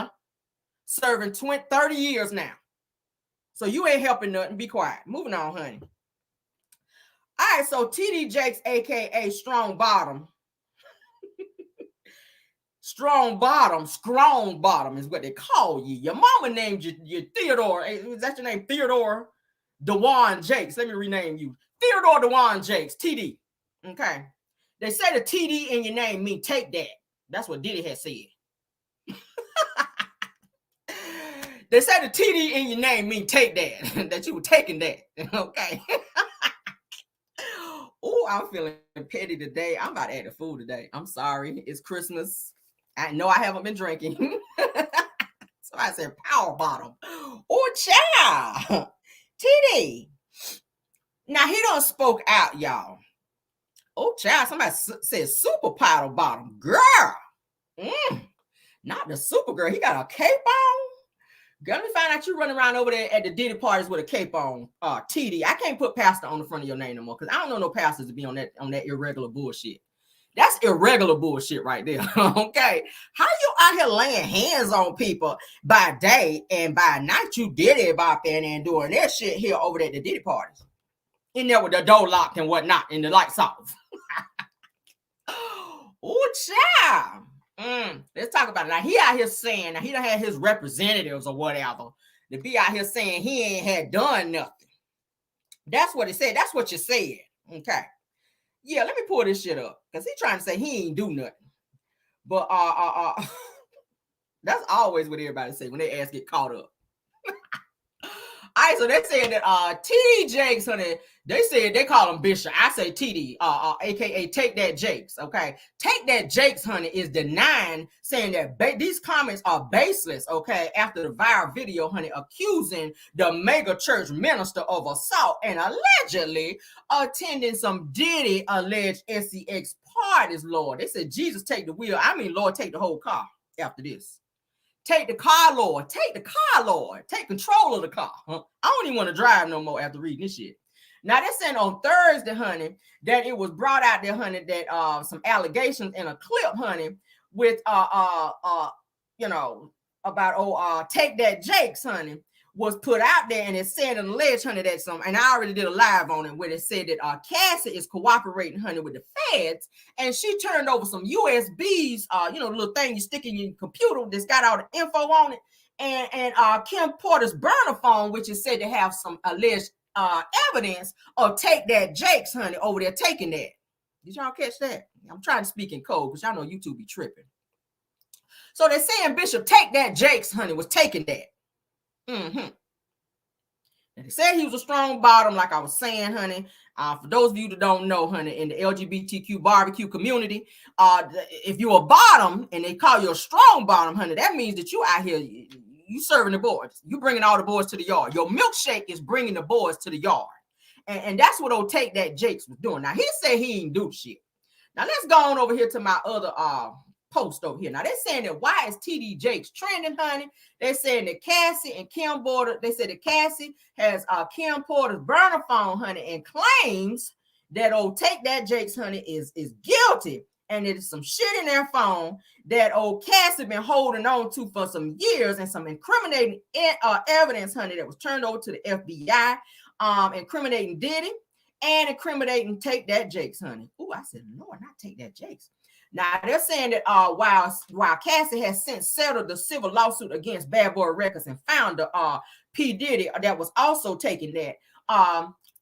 serving 30 years now. So you ain't helping nothing. Be quiet. Moving on, honey. All right, so TD Jakes, a.k.a. Strong Bottom. Strong Bottom is what they call you. Your mama named you Theodore. Is that your name? Theodore DeJuan Jakes. Let me rename you. Theodore DeJuan Jakes, TD. Okay. They say the TD in your name mean take that. That's what Diddy has said. They say the TD in your name mean take that. That you were taking that. Okay. Oh, I'm feeling petty today. I'm about to act a fool today. I'm sorry. It's Christmas. I know I haven't been drinking. Somebody said power bottom. Oh, child. TD. Now, he done spoke out, y'all. Oh, child. Somebody said super powder bottom. Girl. Not the super girl. He got a cape on. Girl, let me find out you running around over there at the Diddy parties with a cape on. TD. I can't put pastor on the front of your name no more because I don't know no pastors to be on that irregular bullshit. That's irregular bullshit right there. Okay. How you out here laying hands on people by day and by night you Diddy bopping and doing that shit here over there at the Diddy parties? In there with the door locked and whatnot and the lights off. Oh, child. Let's talk about it. Now, he out here saying, now he done had his representatives or whatever to be out here saying he ain't had done nothing. That's what it said. That's what you said. Okay. Yeah, let me pull this shit up because he's trying to say he ain't do nothing. But that's always what everybody say when they ass get caught up. All right, so they said that TD Jakes, honey, they said they call him Bishop. I say TD, aka Take That Jakes. Okay, Take That Jakes, honey, is denying, saying that these comments are baseless. Okay, after the viral video, honey, accusing the mega church minister of assault and allegedly attending some Diddy alleged SEX parties. Lord, they said Jesus take the wheel. I mean, Lord, take the whole car after this. Take the car, Lord. Take the car, Lord. Take control of the car. I don't even want to drive no more after reading this shit. Now, they're saying on Thursday, honey, that it was brought out there, honey, that some allegations in a clip, honey, with, you know, about, Take That Jakes, honey, was put out there, and it said in the alleged, honey, that some, and I already did a live on it where it said that Cassie is cooperating, honey, with the feds, and she turned over some USBs, you know, the little thing you stick in your computer that's got all the info on it, and Kim Porter's burner phone, which is said to have some alleged evidence of Take That Jakes, honey, over there taking that. Did y'all catch that? I'm trying to speak in code because y'all know YouTube be tripping. So they're saying Bishop Take That Jakes, honey, was taking that. And they said he was a strong bottom, like I was saying, honey. For those of you that don't know, honey, in the LGBTQ barbecue community, if you're a bottom and they call you a strong bottom, honey, that means that you out here, you serving the boys. You bringing all the boys to the yard. Your milkshake is bringing the boys to the yard. And that's what old Take That Jakes was doing. Now, he said he ain't do shit. Now, let's go on over here to my other post over here. Now, they're saying that why is TD Jakes trending, honey? They're saying that Cassie and Kim Porter, they said that Cassie has Kim Porter's burner phone, honey, and claims that old Take That Jakes, honey, is guilty. And there's some shit in their phone that old Cassie been holding on to for some years, and some incriminating evidence, honey, that was turned over to the FBI, incriminating Diddy and incriminating Take That Jakes, honey. Oh, I said, Lord, not Take That Jakes. Now, they're saying that while Cassie has since settled the civil lawsuit against Bad Boy Records and founder P. Diddy, that was also taking that.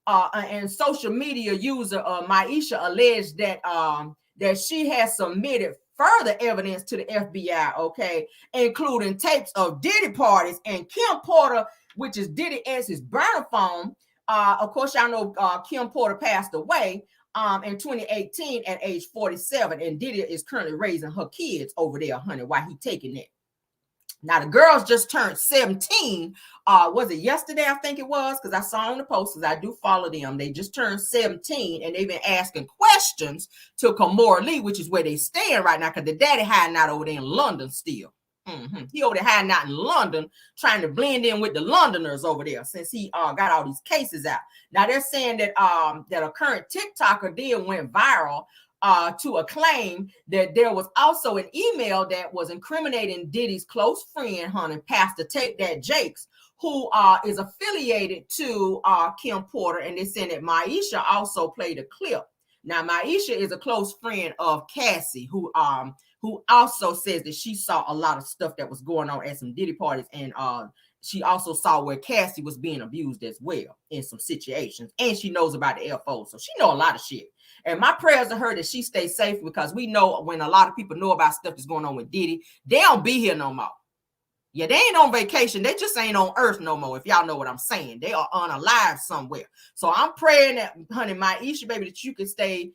And social media user Maisha alleged that she has submitted further evidence to the FBI, okay, including tapes of Diddy parties and Kim Porter, which is Diddy S's burner phone. Of course, y'all know Kim Porter passed away in 2018 at age 47, and Diddy is currently raising her kids over there, honey, while he taking that. Now, the girls just turned 17. Was it yesterday? I think it was, because I saw on the post, because I do follow them. They just turned 17, and they've been asking questions to Kamora Lee, which is where they stand right now, because the daddy hiding out over there in London still. He over there hiding out in London, trying to blend in with the Londoners over there since he got all these cases out. Now they're saying that that a current TikToker did went viral to a claim that there was also an email that was incriminating Diddy's close friend, honey, Pastor Take That Jakes, who is affiliated to Kim Porter, and they're saying that Maisha also played a clip. Now Maisha is a close friend of Cassie, who also says that she saw a lot of stuff that was going on at some Diddy parties, and she also saw where Cassie was being abused as well in some situations, and she knows about the FO, so she know a lot of shit. And my prayers to her that she stays safe, because we know when a lot of people know about stuff that's going on with Diddy, they don't be here no more. Yeah, they ain't on vacation. They just ain't on earth no more, if y'all know what I'm saying. They are unalive somewhere. So I'm praying that, honey, Maisha, baby, that you can stay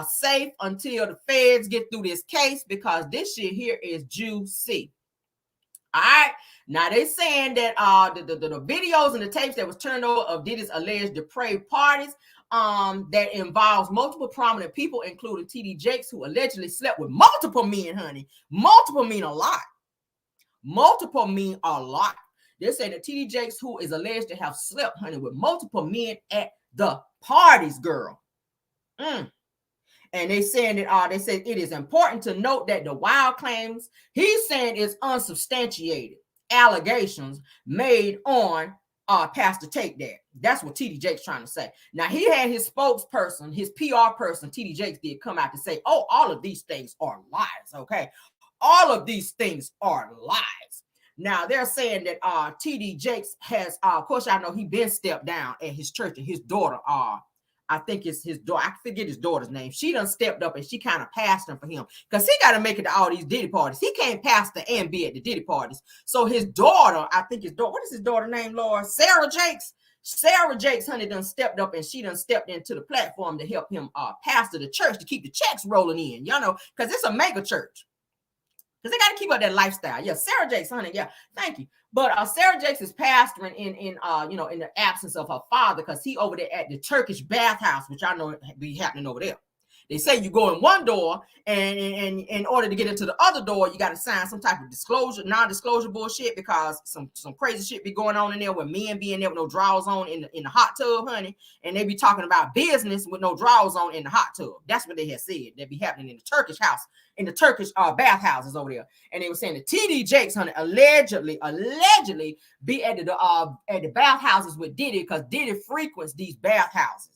safe until the feds get through this case, because this shit here is juicy. All right. Now they saying that the videos and the tapes that was turned over of Diddy's alleged depraved parties that involves multiple prominent people, including TD Jakes, who allegedly slept with multiple men, honey. Multiple mean a lot. Multiple mean a lot. They say that TD Jakes, who is alleged to have slept, honey, with multiple men at the parties, girl. And they saying that they said it is important to note that the wild claims he's saying is unsubstantiated allegations made on Pastor Take That. That's what TD Jakes trying to say. Now he had his spokesperson, his PR person, TD Jakes, did come out to say, oh, all of these things are lies. Okay, all of these things are lies. Now they're saying that TD Jakes has, of course, I know he been stepped down at his church, and his daughter, I think it's his daughter. I forget his daughter's name. She done stepped up and she kind of passed him for him, because he got to make it to all these Diddy parties. He can't pastor and be at the Diddy parties. So his daughter, I think his daughter, what is his daughter's name, Lord? Sarah Jakes. Sarah Jakes, honey, done stepped up, and she done stepped into the platform to help him pastor the church, to keep the checks rolling in, you know, because it's a mega church. Because they got to keep up that lifestyle. Yeah, Sarah Jakes, honey. Yeah, thank you. But Sarah Jakes is pastoring in the absence of her father, because he over there at the Turkish bathhouse, which I know be happening over there. They say you go in one door, and in order to get into the other door, you got to sign some type of disclosure, non-disclosure bullshit, because some crazy shit be going on in there, with men being there with no drawers on in the hot tub, honey, and they be talking about business with no drawers on in the hot tub. That's what they had said that be happening in the Turkish house, in the Turkish bathhouses over there. And they were saying that TD Jakes, honey, allegedly be at the bathhouses with Diddy, because Diddy frequents these bathhouses.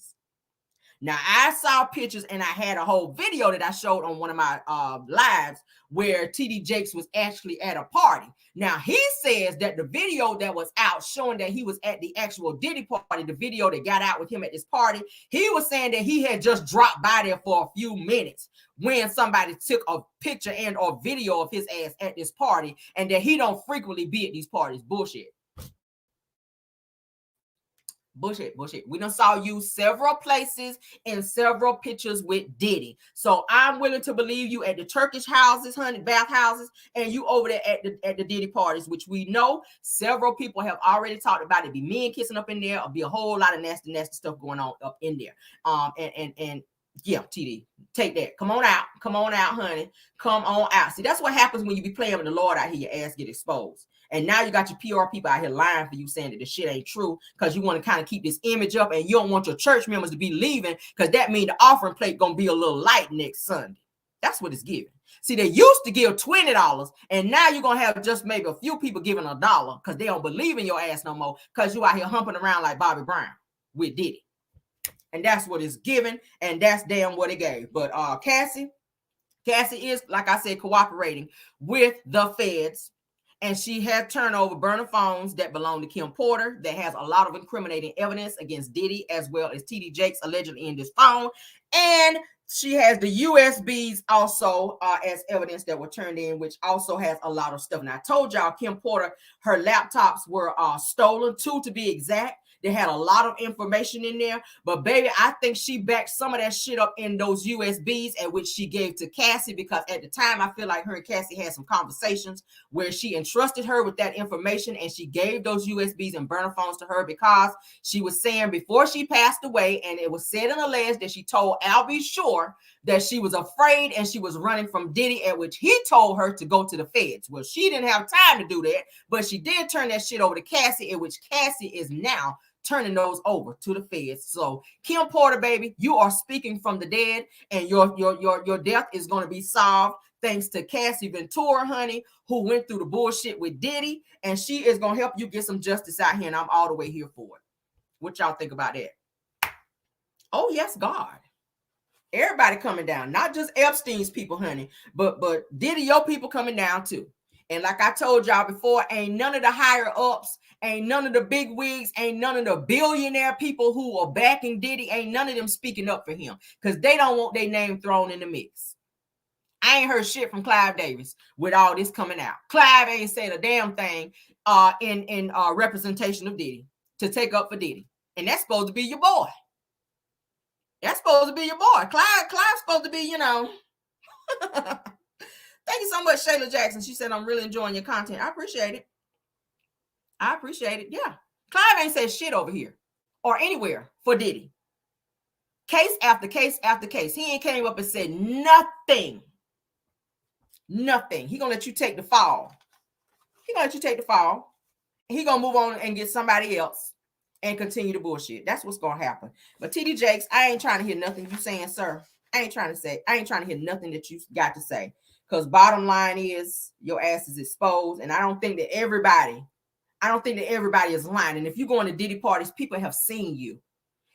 Now, I saw pictures, and I had a whole video that I showed on one of my lives where TD Jakes was actually at a party. Now, he says that the video that was out showing that he was at the actual Diddy party, the video that got out with him at this party, he was saying that he had just dropped by there for a few minutes when somebody took a picture and or video of his ass at this party, and that he don't frequently be at these parties. Bullshit. Bullshit. We done saw you several places in several pictures with Diddy. So I'm willing to believe you at the Turkish houses, honey, bathhouses, and you over there at the Diddy parties, which we know several people have already talked about. It be men kissing up in there, or be a whole lot of nasty stuff going on up in there. And yeah, TD, take that. Come on out, honey. Come on out. See, that's what happens when you be playing with the Lord out here. Your ass get exposed. And now you got your PR people out here lying for you, saying that the shit ain't true, because you want to kind of keep this image up, and you don't want your church members to be leaving, because that means the offering plate going to be a little light next Sunday. That's what it's giving. See, they used to give $20, and now you're going to have just maybe a few people giving $1, because they don't believe in your ass no more, because you out here humping around like Bobby Brown with Diddy. And that's what it's giving, and that's damn what it gave. But Cassie is, like I said, cooperating with the feds. And she had turned over burner phones that belong to Kim Porter that has a lot of incriminating evidence against Diddy, as well as TD Jakes allegedly in this phone. And she has the USBs also as evidence that were turned in, which also has a lot of stuff. And I told y'all, Kim Porter, her laptops were stolen, 2 to be exact. They had a lot of information in there, but baby, I think she backed some of that shit up in those USBs, at which she gave to Cassie, because at the time, I feel like her and Cassie had some conversations where she entrusted her with that information, and she gave those USBs and burner phones to her, because she was saying before she passed away, and it was said and alleged that she told Al B. Shore that she was afraid and she was running from Diddy, at which he told her to go to the feds. Well, she didn't have time to do that, but she did turn that shit over to Cassie, at which Cassie is now turning those over to the feds. So Kim Porter, baby, you are speaking from the dead, and your death is going to be solved thanks to Cassie Ventura, honey, who went through the bullshit with Diddy, and she is going to help you get some justice out here, and I'm all the way here for it. What y'all think about that? Oh, yes, God. Everybody coming down, not just Epstein's people, honey, but Diddy, your people coming down too. And like I told y'all before, ain't none of the higher ups, ain't none of the big wigs, ain't none of the billionaire people who are backing Diddy, ain't none of them speaking up for him because they don't want their name thrown in the mix. I ain't heard shit from Clive Davis with all this coming out. Clive ain't said a damn thing in representation of Diddy to take up for Diddy. And that's supposed to be your boy. That's supposed to be your boy. Clive's supposed to be, you know. Thank you so much, Shayla Jackson. She said, I'm really enjoying your content. I appreciate it. I appreciate it. Yeah. Clive ain't said shit over here or anywhere for Diddy. Case after case after case. He ain't came up and said nothing. Nothing. He gonna let you take the fall. He gonna let you take the fall. He gonna move on and get somebody else and continue the bullshit. That's what's gonna happen. But TD Jakes, I ain't trying to hear nothing you saying, sir. I ain't trying to hear nothing that you got to say. Because bottom line is your ass is exposed. And I don't think that everybody is lying. And if you go into Diddy parties, people have seen you.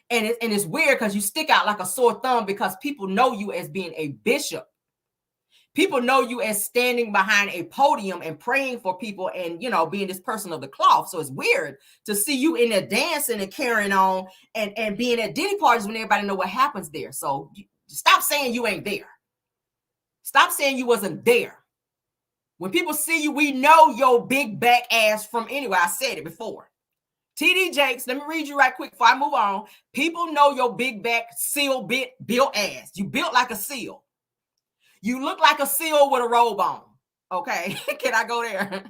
And it's weird because you stick out like a sore thumb because people know you as being a bishop. People know you as standing behind a podium and praying for people and, you know, being this person of the cloth. So it's weird to see you in there dancing and carrying on and being at Diddy parties when everybody know what happens there. So stop saying you ain't there. Stop saying you wasn't there. When people see you, we know your big back ass from anywhere. I said it before. TD Jakes, let me read you right quick before I move on. People know your big back seal built ass. You built like a seal. You look like a seal with a robe on. Okay, can I go there?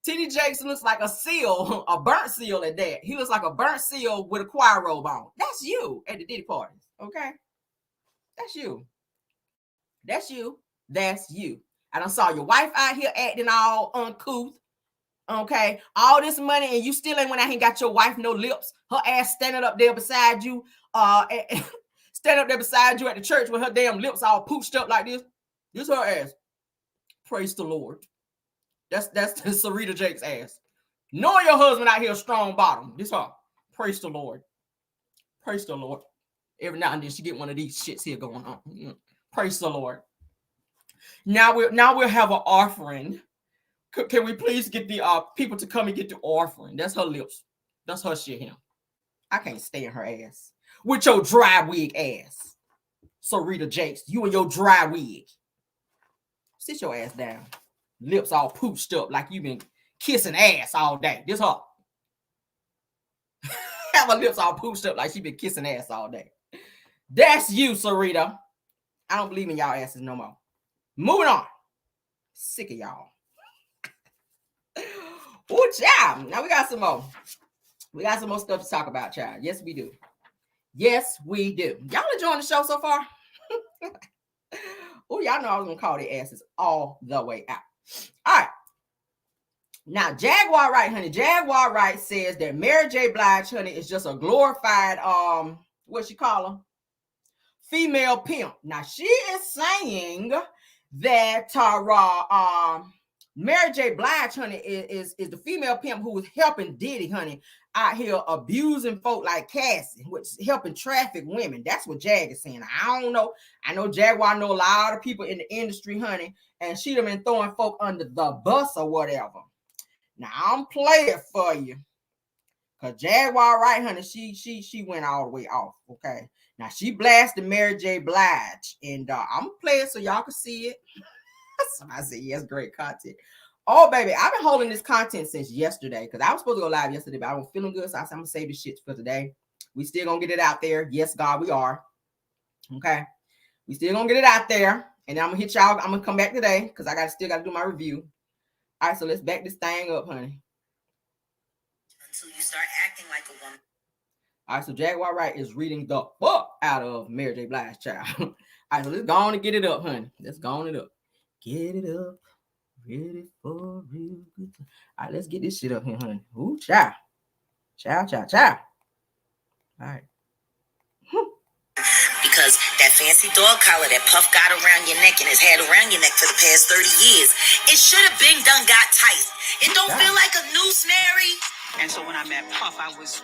TD Jakes looks like a seal, a burnt seal at that. He looks like a burnt seal with a choir robe on. That's you at the Diddy parties. Okay, that's you. That's you. That's you. I done saw your wife out here acting all uncouth. Okay, all this money and you still ain't went out here and got your wife no lips. Her ass standing up there beside you. Stand up there beside you at the church with her damn lips all pooched up like this. This her ass. Praise the Lord. That's the Sarita Jakes ass. Knowing your husband out here strong bottom. This her. Praise the Lord. Praise the Lord. Every now and then she get one of these shits here going on. Praise the Lord. Now we'll have an offering. Can we please get the people to come and get the offering? That's her lips. That's her shit here. I can't stand her ass. With your dry wig ass. Sarita Jakes, you and your dry wig. Sit your ass down. Lips all pooched up like you been kissing ass all day. This her. Have her lips all pooched up like she been kissing ass all day. That's you, Sarita. I don't believe in y'all asses no more. Moving on. Sick of y'all. Oh, child. Now we got some more. We got some more stuff to talk about, child. Yes, we do. Yes, we do. Y'all enjoying the show so far? Oh, y'all know I was going to call their asses all the way out. All right. Now, Jaguar Wright, honey. Jaguar Wright says that Mary J. Blige, honey, is just a glorified, what she call her? Female pimp. Now, she is saying that Mary J. Blige, honey, is the female pimp who is helping Diddy, honey, out here abusing folk like Cassie, which is helping traffic women. That's what Jag is saying. I don't know. I know Jaguar know a lot of people in the industry, honey, and she done been throwing folk under the bus or whatever. Now, I'm playing for you. Because Jaguar Wright, honey, she went all the way off, okay? Now, she blasted Mary J. Blige, and I'm going to play it so y'all can see it. Somebody said, yes, great content. Oh, baby, I've been holding this content since yesterday because I was supposed to go live yesterday, but I was feeling good, so I said, I'm going to save this shit for today. We still going to get it out there. Yes, God, we are. Okay? We still going to get it out there, and I'm going to hit y'all. I'm going to come back today because I still got to do my review. All right, so let's back this thing up, honey. Until you start acting like a woman. All right, so Jaguar Wright is reading the fuck out of Mary J. Blige, child. All right, so let's go on and get it up, honey. Let's go on it up. Get it up. Ready for real good time. All right, let's get this shit up here, honey. Ooh, child. Child. All right. Because that fancy dog collar that Puff got around your neck and has had around your neck for the past 30 years, it should have been done got tight. It don't feel like a noose, Mary. And so when I met Puff, I was,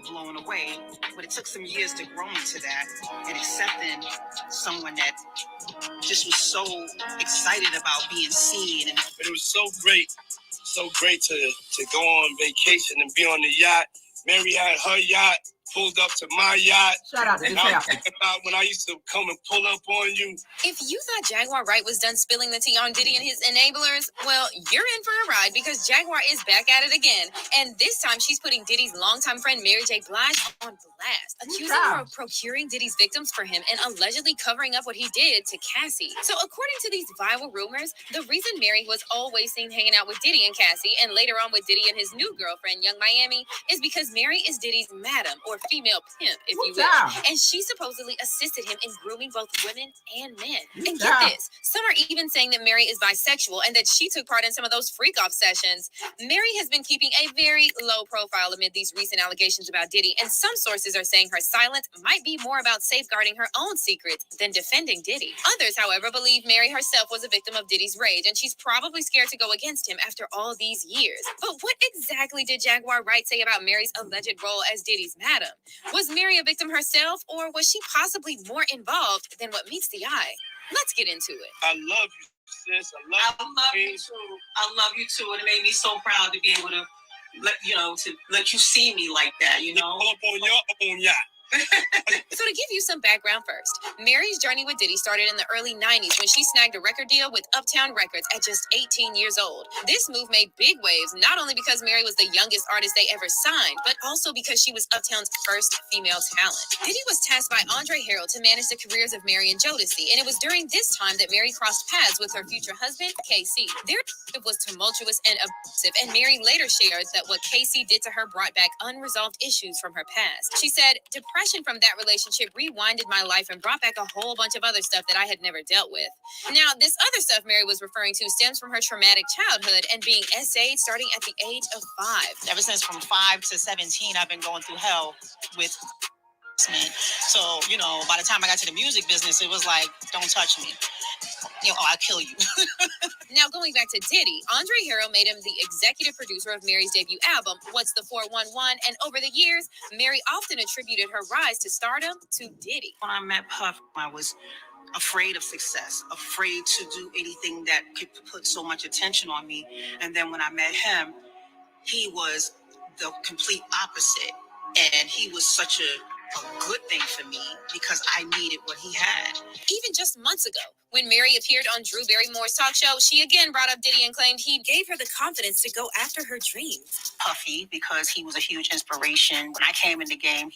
blown away. But it took some years to grow into that and accepting someone that just was so excited about being seen. But it was so great to go on vacation and be on the yacht. Mary had her yacht, pulled up to my yacht. Shout out to this I'm thinking about when I used to come and pull up on you. If you thought Jaguar Wright was done spilling the tea on Diddy and his enablers, well, you're in for a ride because Jaguar is back at it again. And this time she's putting Diddy's longtime friend Mary J. Blige on blast, accusing her of procuring Diddy's victims for him and allegedly covering up what he did to Cassie. So according to these viral rumors, the reason Mary was always seen hanging out with Diddy and Cassie, and later on with Diddy and his new girlfriend, Young Miami, is because Mary is Diddy's madam, or female pimp, if you will. And she supposedly assisted him in grooming both women and men. And get this, some are even saying that Mary is bisexual and that she took part in some of those freak-off sessions. Mary has been keeping a very low profile amid these recent allegations about Diddy, and some sources are saying her silence might be more about safeguarding her own secrets than defending Diddy. Others, however, believe Mary herself was a victim of Diddy's rage, and she's probably scared to go against him after all these years. But what exactly did Jaguar Wright say about Mary's alleged role as Diddy's madam? Was Mary a victim herself, or was she possibly more involved than what meets the eye? Let's get into it. I love you, sis. I love you too. I love you too, and it made me so proud to be able to let you see me like that. Pull up on your own yacht. So to give you some background first, Mary's journey with Diddy started in the early 90s when she snagged a record deal with Uptown Records at just 18 years old. This move made big waves, not only because Mary was the youngest artist they ever signed, but also because she was Uptown's first female talent. Diddy was tasked by Andre Harrell to manage the careers of Mary and Jodeci, and it was during this time that Mary crossed paths with her future husband, KC. Their relationship was tumultuous and abusive, and Mary later shared that what KC did to her brought back unresolved issues from her past. She said, "Depression from that relationship rewinded my life and brought back a whole bunch of other stuff that I had never dealt with." Now, this other stuff Mary was referring to stems from her traumatic childhood and being SA'd starting at the age of 5. Ever since from 5 to 17, I've been going through hell with so, by the time I got to the music business, it was like, don't touch me. I'll kill you. Now, going back to Diddy, Andre Harrell made him the executive producer of Mary's debut album, What's the 411? And over the years, Mary often attributed her rise to stardom to Diddy. When I met Puff, I was afraid of success, afraid to do anything that could put so much attention on me. And then when I met him, he was the complete opposite. And he was such a good thing for me because I needed what he had. Even just months ago, when Mary appeared on Drew Barrymore's talk show, she again brought up Diddy and claimed he gave her the confidence to go after her dreams. Puffy, because he was a huge inspiration. When I came in the game,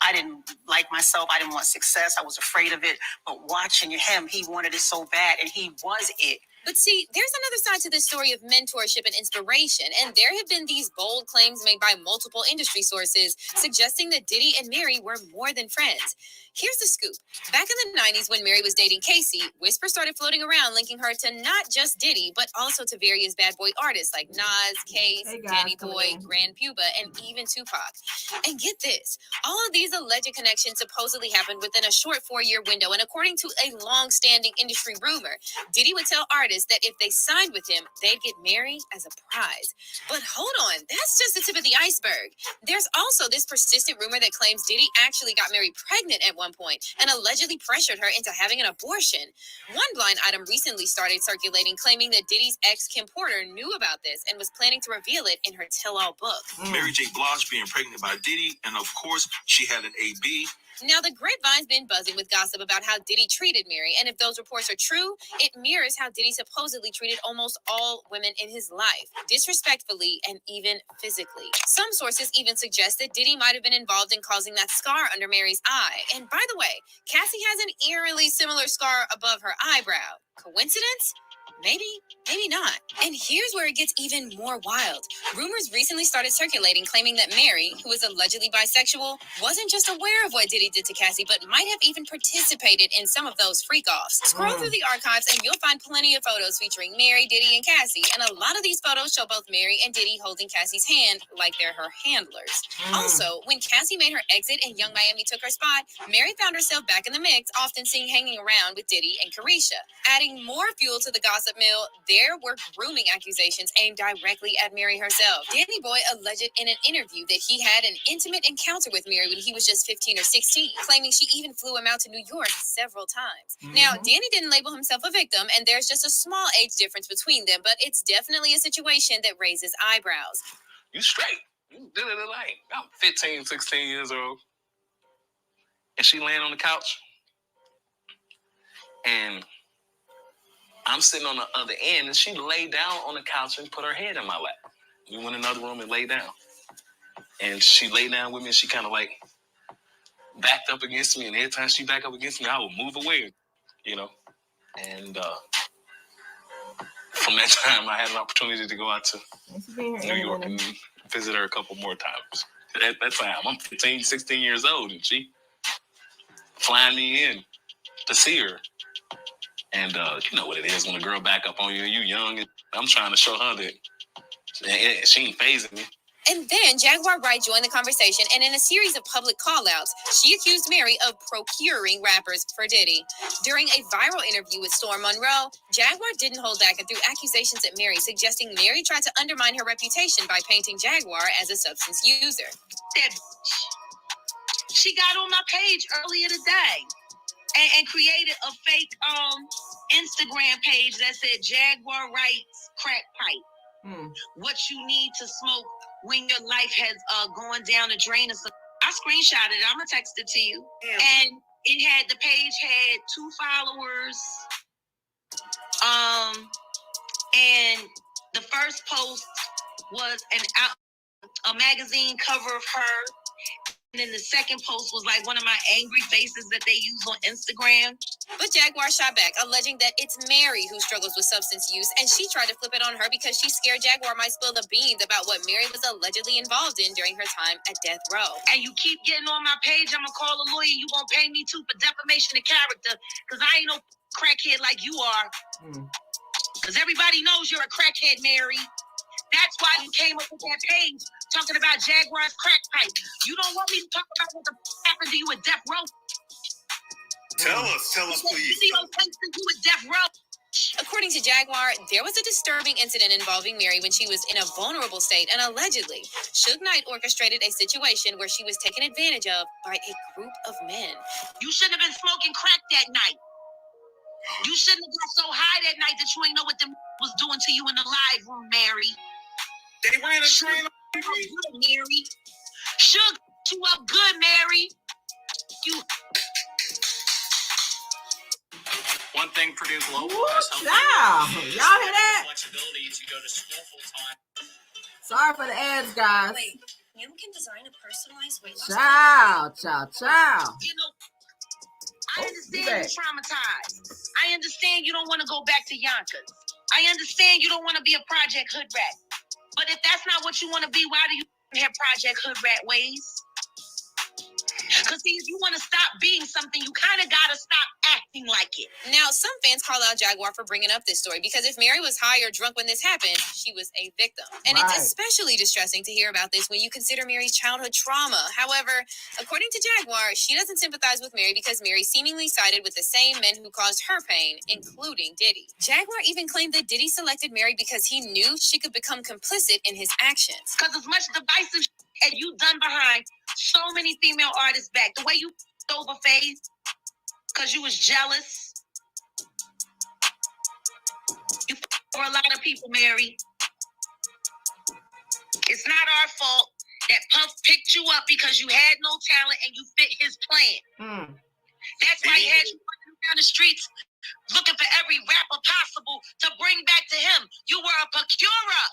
I didn't like myself. I didn't want success. I was afraid of it. But watching him, he wanted it so bad, and he was it. But see, there's another side to this story of mentorship and inspiration, and there have been these bold claims made by multiple industry sources suggesting that Diddy and Mary were more than friends. Here's the scoop. Back in the 90s when Mary was dating Casey, whispers started floating around linking her to not just Diddy, but also to various bad boy artists like Nas, Case, Danny Boy, Grand Puba, and even Tupac. And get this, all of these alleged connections supposedly happened within a short 4-year window, and according to a long-standing industry rumor, Diddy would tell artists that if they signed with him, they'd get married as a prize. But hold on, that's just the tip of the iceberg. There's also this persistent rumor that claims Diddy actually got Mary pregnant at one point and allegedly pressured her into having an abortion. One blind item recently started circulating claiming that Diddy's ex Kim Porter knew about this and was planning to reveal it in her tell-all book. Mary J. Blige being pregnant by Diddy, and of course, she had an AB. Now, the grapevine's been buzzing with gossip about how Diddy treated Mary, and if those reports are true, it mirrors how Diddy supposedly treated almost all women in his life, disrespectfully and even physically. Some sources even suggest that Diddy might have been involved in causing that scar under Mary's eye. And by the way, Cassie has an eerily similar scar above her eyebrow. Coincidence? Maybe not. And here's where it gets even more wild. Rumors recently started circulating claiming that Mary, who is allegedly bisexual, wasn't just aware of what Diddy did to Cassie, but might have even participated in some of those freak-offs. Scroll through the archives and you'll find plenty of photos featuring Mary, Diddy, and Cassie. And a lot of these photos show both Mary and Diddy holding Cassie's hand like they're her handlers. Also, when Cassie made her exit and Young Miami took her spot, Mary found herself back in the mix, often seen hanging around with Diddy and Carisha. Adding more fuel to the gossip mill, there were grooming accusations aimed directly at Mary herself. Danny Boy alleged in an interview that he had an intimate encounter with Mary when he was just 15 or 16, claiming she even flew him out to New York several times. Now, Danny didn't label himself a victim, and there's just a small age difference between them, but it's definitely a situation that raises eyebrows. You straight. You did it like, I'm 15, 16 years old. And she laying on the couch. And I'm sitting on the other end, and she laid down on the couch and put her head in my lap. We went in another room and laid down. And she laid down with me, and she kind of like backed up against me. And every time she backed up against me, I would move away, you know. And from that time, I had an opportunity to go out to New York and visit her a couple more times. At that time, I'm 15, 16 years old, and she flying me in to see her. And you know what it is when a girl back up on you and you young. And I'm trying to show her that she ain't phasing me. And then Jaguar Wright joined the conversation, and in a series of public call-outs, she accused Mary of procuring rappers for Diddy. During a viral interview with Storm Monroe, Jaguar didn't hold back and threw accusations at Mary, suggesting Mary tried to undermine her reputation by painting Jaguar as a substance user. She got on my page earlier today and created a fake Instagram page that said Jaguar Wright's crack pipe. What you need to smoke when your life has gone down the drain. I screenshotted it. I'm gonna text it to you. And the page had 2 followers. And the first post was a magazine cover of her. And then the second post was like one of my angry faces that they use on Instagram. But Jaguar shot back, alleging that it's Mary who struggles with substance use, and she tried to flip it on her because she's scared Jaguar might spill the beans about what Mary was allegedly involved in during her time at death row. And you keep getting on my page, I'm gonna call a lawyer. You gonna pay me too for defamation of character, because I ain't no crackhead like you are. Because everybody knows you're a crackhead, Mary. That's why you came up with that page talking about Jaguar's crack pipe. You don't want me to talk about what the happened to you at death row. Tell us, please. You see those things to do at death row. According to Jaguar, there was a disturbing incident involving Mary when she was in a vulnerable state, and allegedly, Suge Knight orchestrated a situation where she was taken advantage of by a group of men. You shouldn't have been smoking crack that night. You shouldn't have got so high that night that you ain't know what them was doing to you in the live room, Mary. They ran a train on good, Mary. Suge you up good, Mary. You. One thing Purdue Global Y'all hear that? Flexibility to go to school full time. Sorry for the ads, guys. Wait, you can design a personalized weight loss Ciao. You know, I understand you're traumatized. I understand you don't want to go back to Yonkers. I understand you don't want to be a Project Hood rat. But if that's not what you want to be, why do you have Project Hood rat ways? Because see, if you want to stop being something, you kind of got to stop acting like it. Now, some fans call out Jaguar for bringing up this story because if Mary was high or drunk when this happened, she was a victim. And It's especially distressing to hear about this when you consider Mary's childhood trauma. However, according to Jaguar, she doesn't sympathize with Mary because Mary seemingly sided with the same men who caused her pain, including Diddy. Jaguar even claimed that Diddy selected Mary because he knew she could become complicit in his actions. Because as much divisive as you done behind so many female artists back, the way you over Faith because you was jealous. You for a lot of people, Mary. It's not our fault that Puff picked you up because you had no talent and you fit his plan. That's why he had you running down the streets looking for every rapper possible to bring back to him. You were a procurer.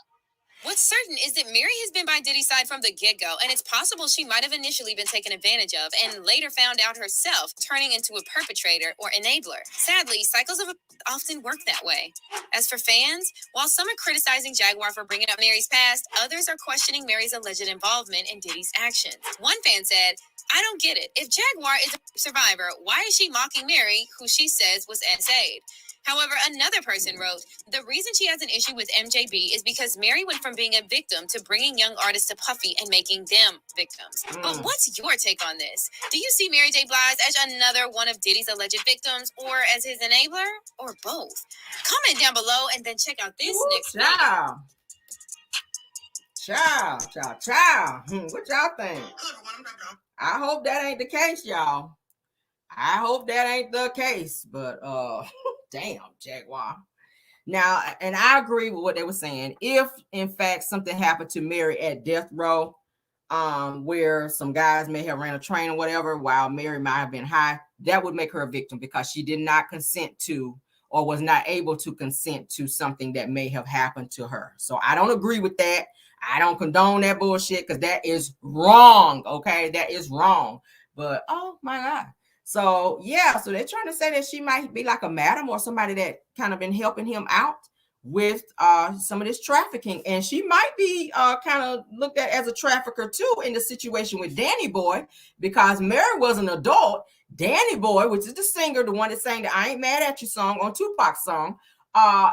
What's certain is that Mary has been by Diddy's side from the get-go, and it's possible she might have initially been taken advantage of and later found out herself, turning into a perpetrator or enabler. Sadly, cycles of often work that way. As for fans, while some are criticizing Jaguar for bringing up Mary's past, others are questioning Mary's alleged involvement in Diddy's actions. One fan said, "I don't get it. If Jaguar is a survivor, why is she mocking Mary, who she says was SA'd?" However, another person wrote, "The reason she has an issue with MJB is because Mary went from being a victim to bringing young artists to Puffy and making them victims." But what's your take on this? Do you see Mary J. Blige as another one of Diddy's alleged victims, or as his enabler, or both? Comment down below and then check out this next video. What y'all think? I hope that ain't the case, y'all. I hope that ain't the case, but damn, Jaguar. Now, and I agree with what they were saying. If in fact something happened to Mary at death row, where some guys may have ran a train or whatever while Mary might have been high, that would make her a victim because she did not consent to or was not able to consent to something that may have happened to her. So I don't agree with that. I don't condone that bullshit because that is wrong. Okay, that is wrong. But oh my God. So yeah, so they're trying to say that she might be like a madam or somebody that kind of been helping him out with some of this trafficking, and she might be kind of looked at as a trafficker too in the situation with Danny Boy, because Mary was an adult. Danny Boy, which is the singer, the one that sang the "I Ain't Mad at You" song on Tupac's song,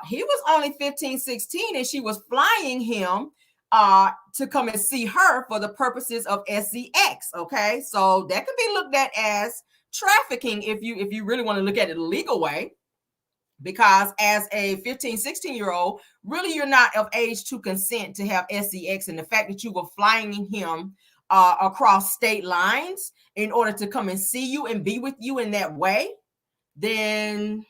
he was only 15, 16, and she was flying him to come and see her for the purposes of SEX. Okay, so that could be looked at as trafficking if you really want to look at it the legal way, because as a 15, 16-year-old, really you're not of age to consent to have SEX, and the fact that you were flying him across state lines in order to come and see you and be with you in that way, then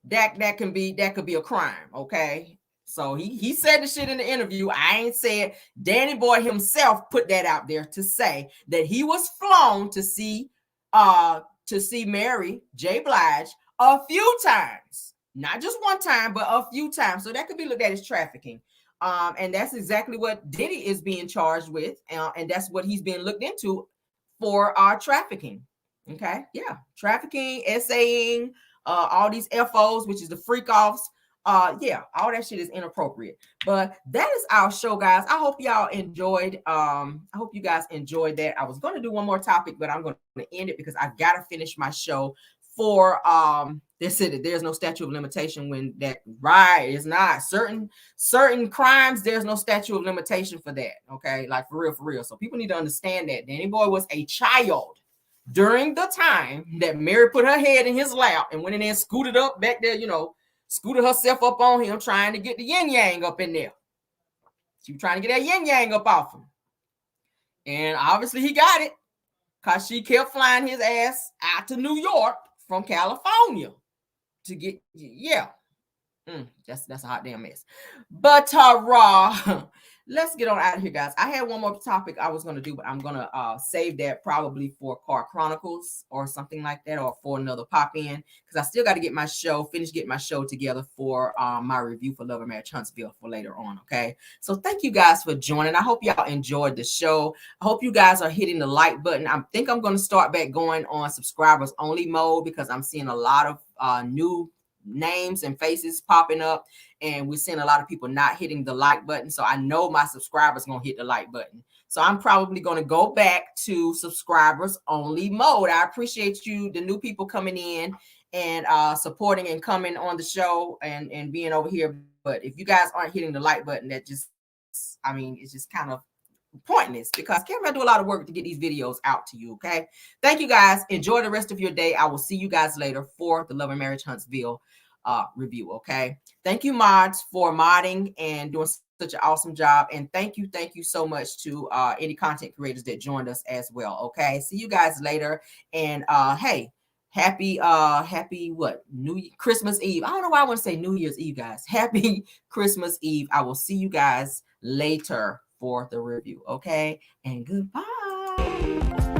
that could be a crime. Okay, so he said the shit in the interview. I ain't said. Danny Boy himself put that out there to say that he was flown to see Mary J. Blige a few times, not just one time, but a few times. So that could be looked at as trafficking. And that's exactly what Diddy is being charged with. And that's what he's being looked into for trafficking. Okay. Yeah. Trafficking, SAing, all these FOs, which is the freak offs. Yeah, all that shit is inappropriate. But that is our show, guys. I hope y'all enjoyed. I hope you guys enjoyed that. I was going to do one more topic, but I'm going to end it because I've got to finish my show for they said that there's no statute of limitation when that right is not certain crimes. There's no statute of limitation for that. Okay, like for real. So people need to understand that Danny Boy was a child during the time that Mary put her head in his lap and went in there and scooted up back there, scooted herself up on him, trying to get the yin yang up in there. She was trying to get that yin yang up off him. And obviously he got it because she kept flying his ass out to New York from California to get, that's a hot damn mess. But let's get on out of here, guys. I had one more topic I was going to do, but I'm going to save that probably for Car Chronicles or something like that, or for another pop-in, because I still got to get my show together for my review for Love and Marriage Huntsville for later on, okay? So thank you guys for joining. I hope y'all enjoyed the show. I hope you guys are hitting the like button. I think I'm going to start back going on subscribers only mode because I'm seeing a lot of new names and faces popping up, and we're seeing a lot of people not hitting the like button. So I know my subscribers gonna hit the like button. So I'm probably going to go back to subscribers only mode. I appreciate you, the new people coming in and supporting and coming on the show and being over here. But if you guys aren't hitting the like button, that just, it's just kind of pointless, because Kevin, I do a lot of work to get these videos out to you. Okay, thank you guys. Enjoy the rest of your day. I will see you guys later for the Love and Marriage Huntsville review. Okay, thank you, mods, for modding and doing such an awesome job, and thank you so much to any content creators that joined us as well. Okay, see you guys later, and hey, happy Christmas Eve. I don't know why I want to say New Year's Eve, guys. Happy Christmas Eve. I will see you guys later for the review. Okay, and goodbye.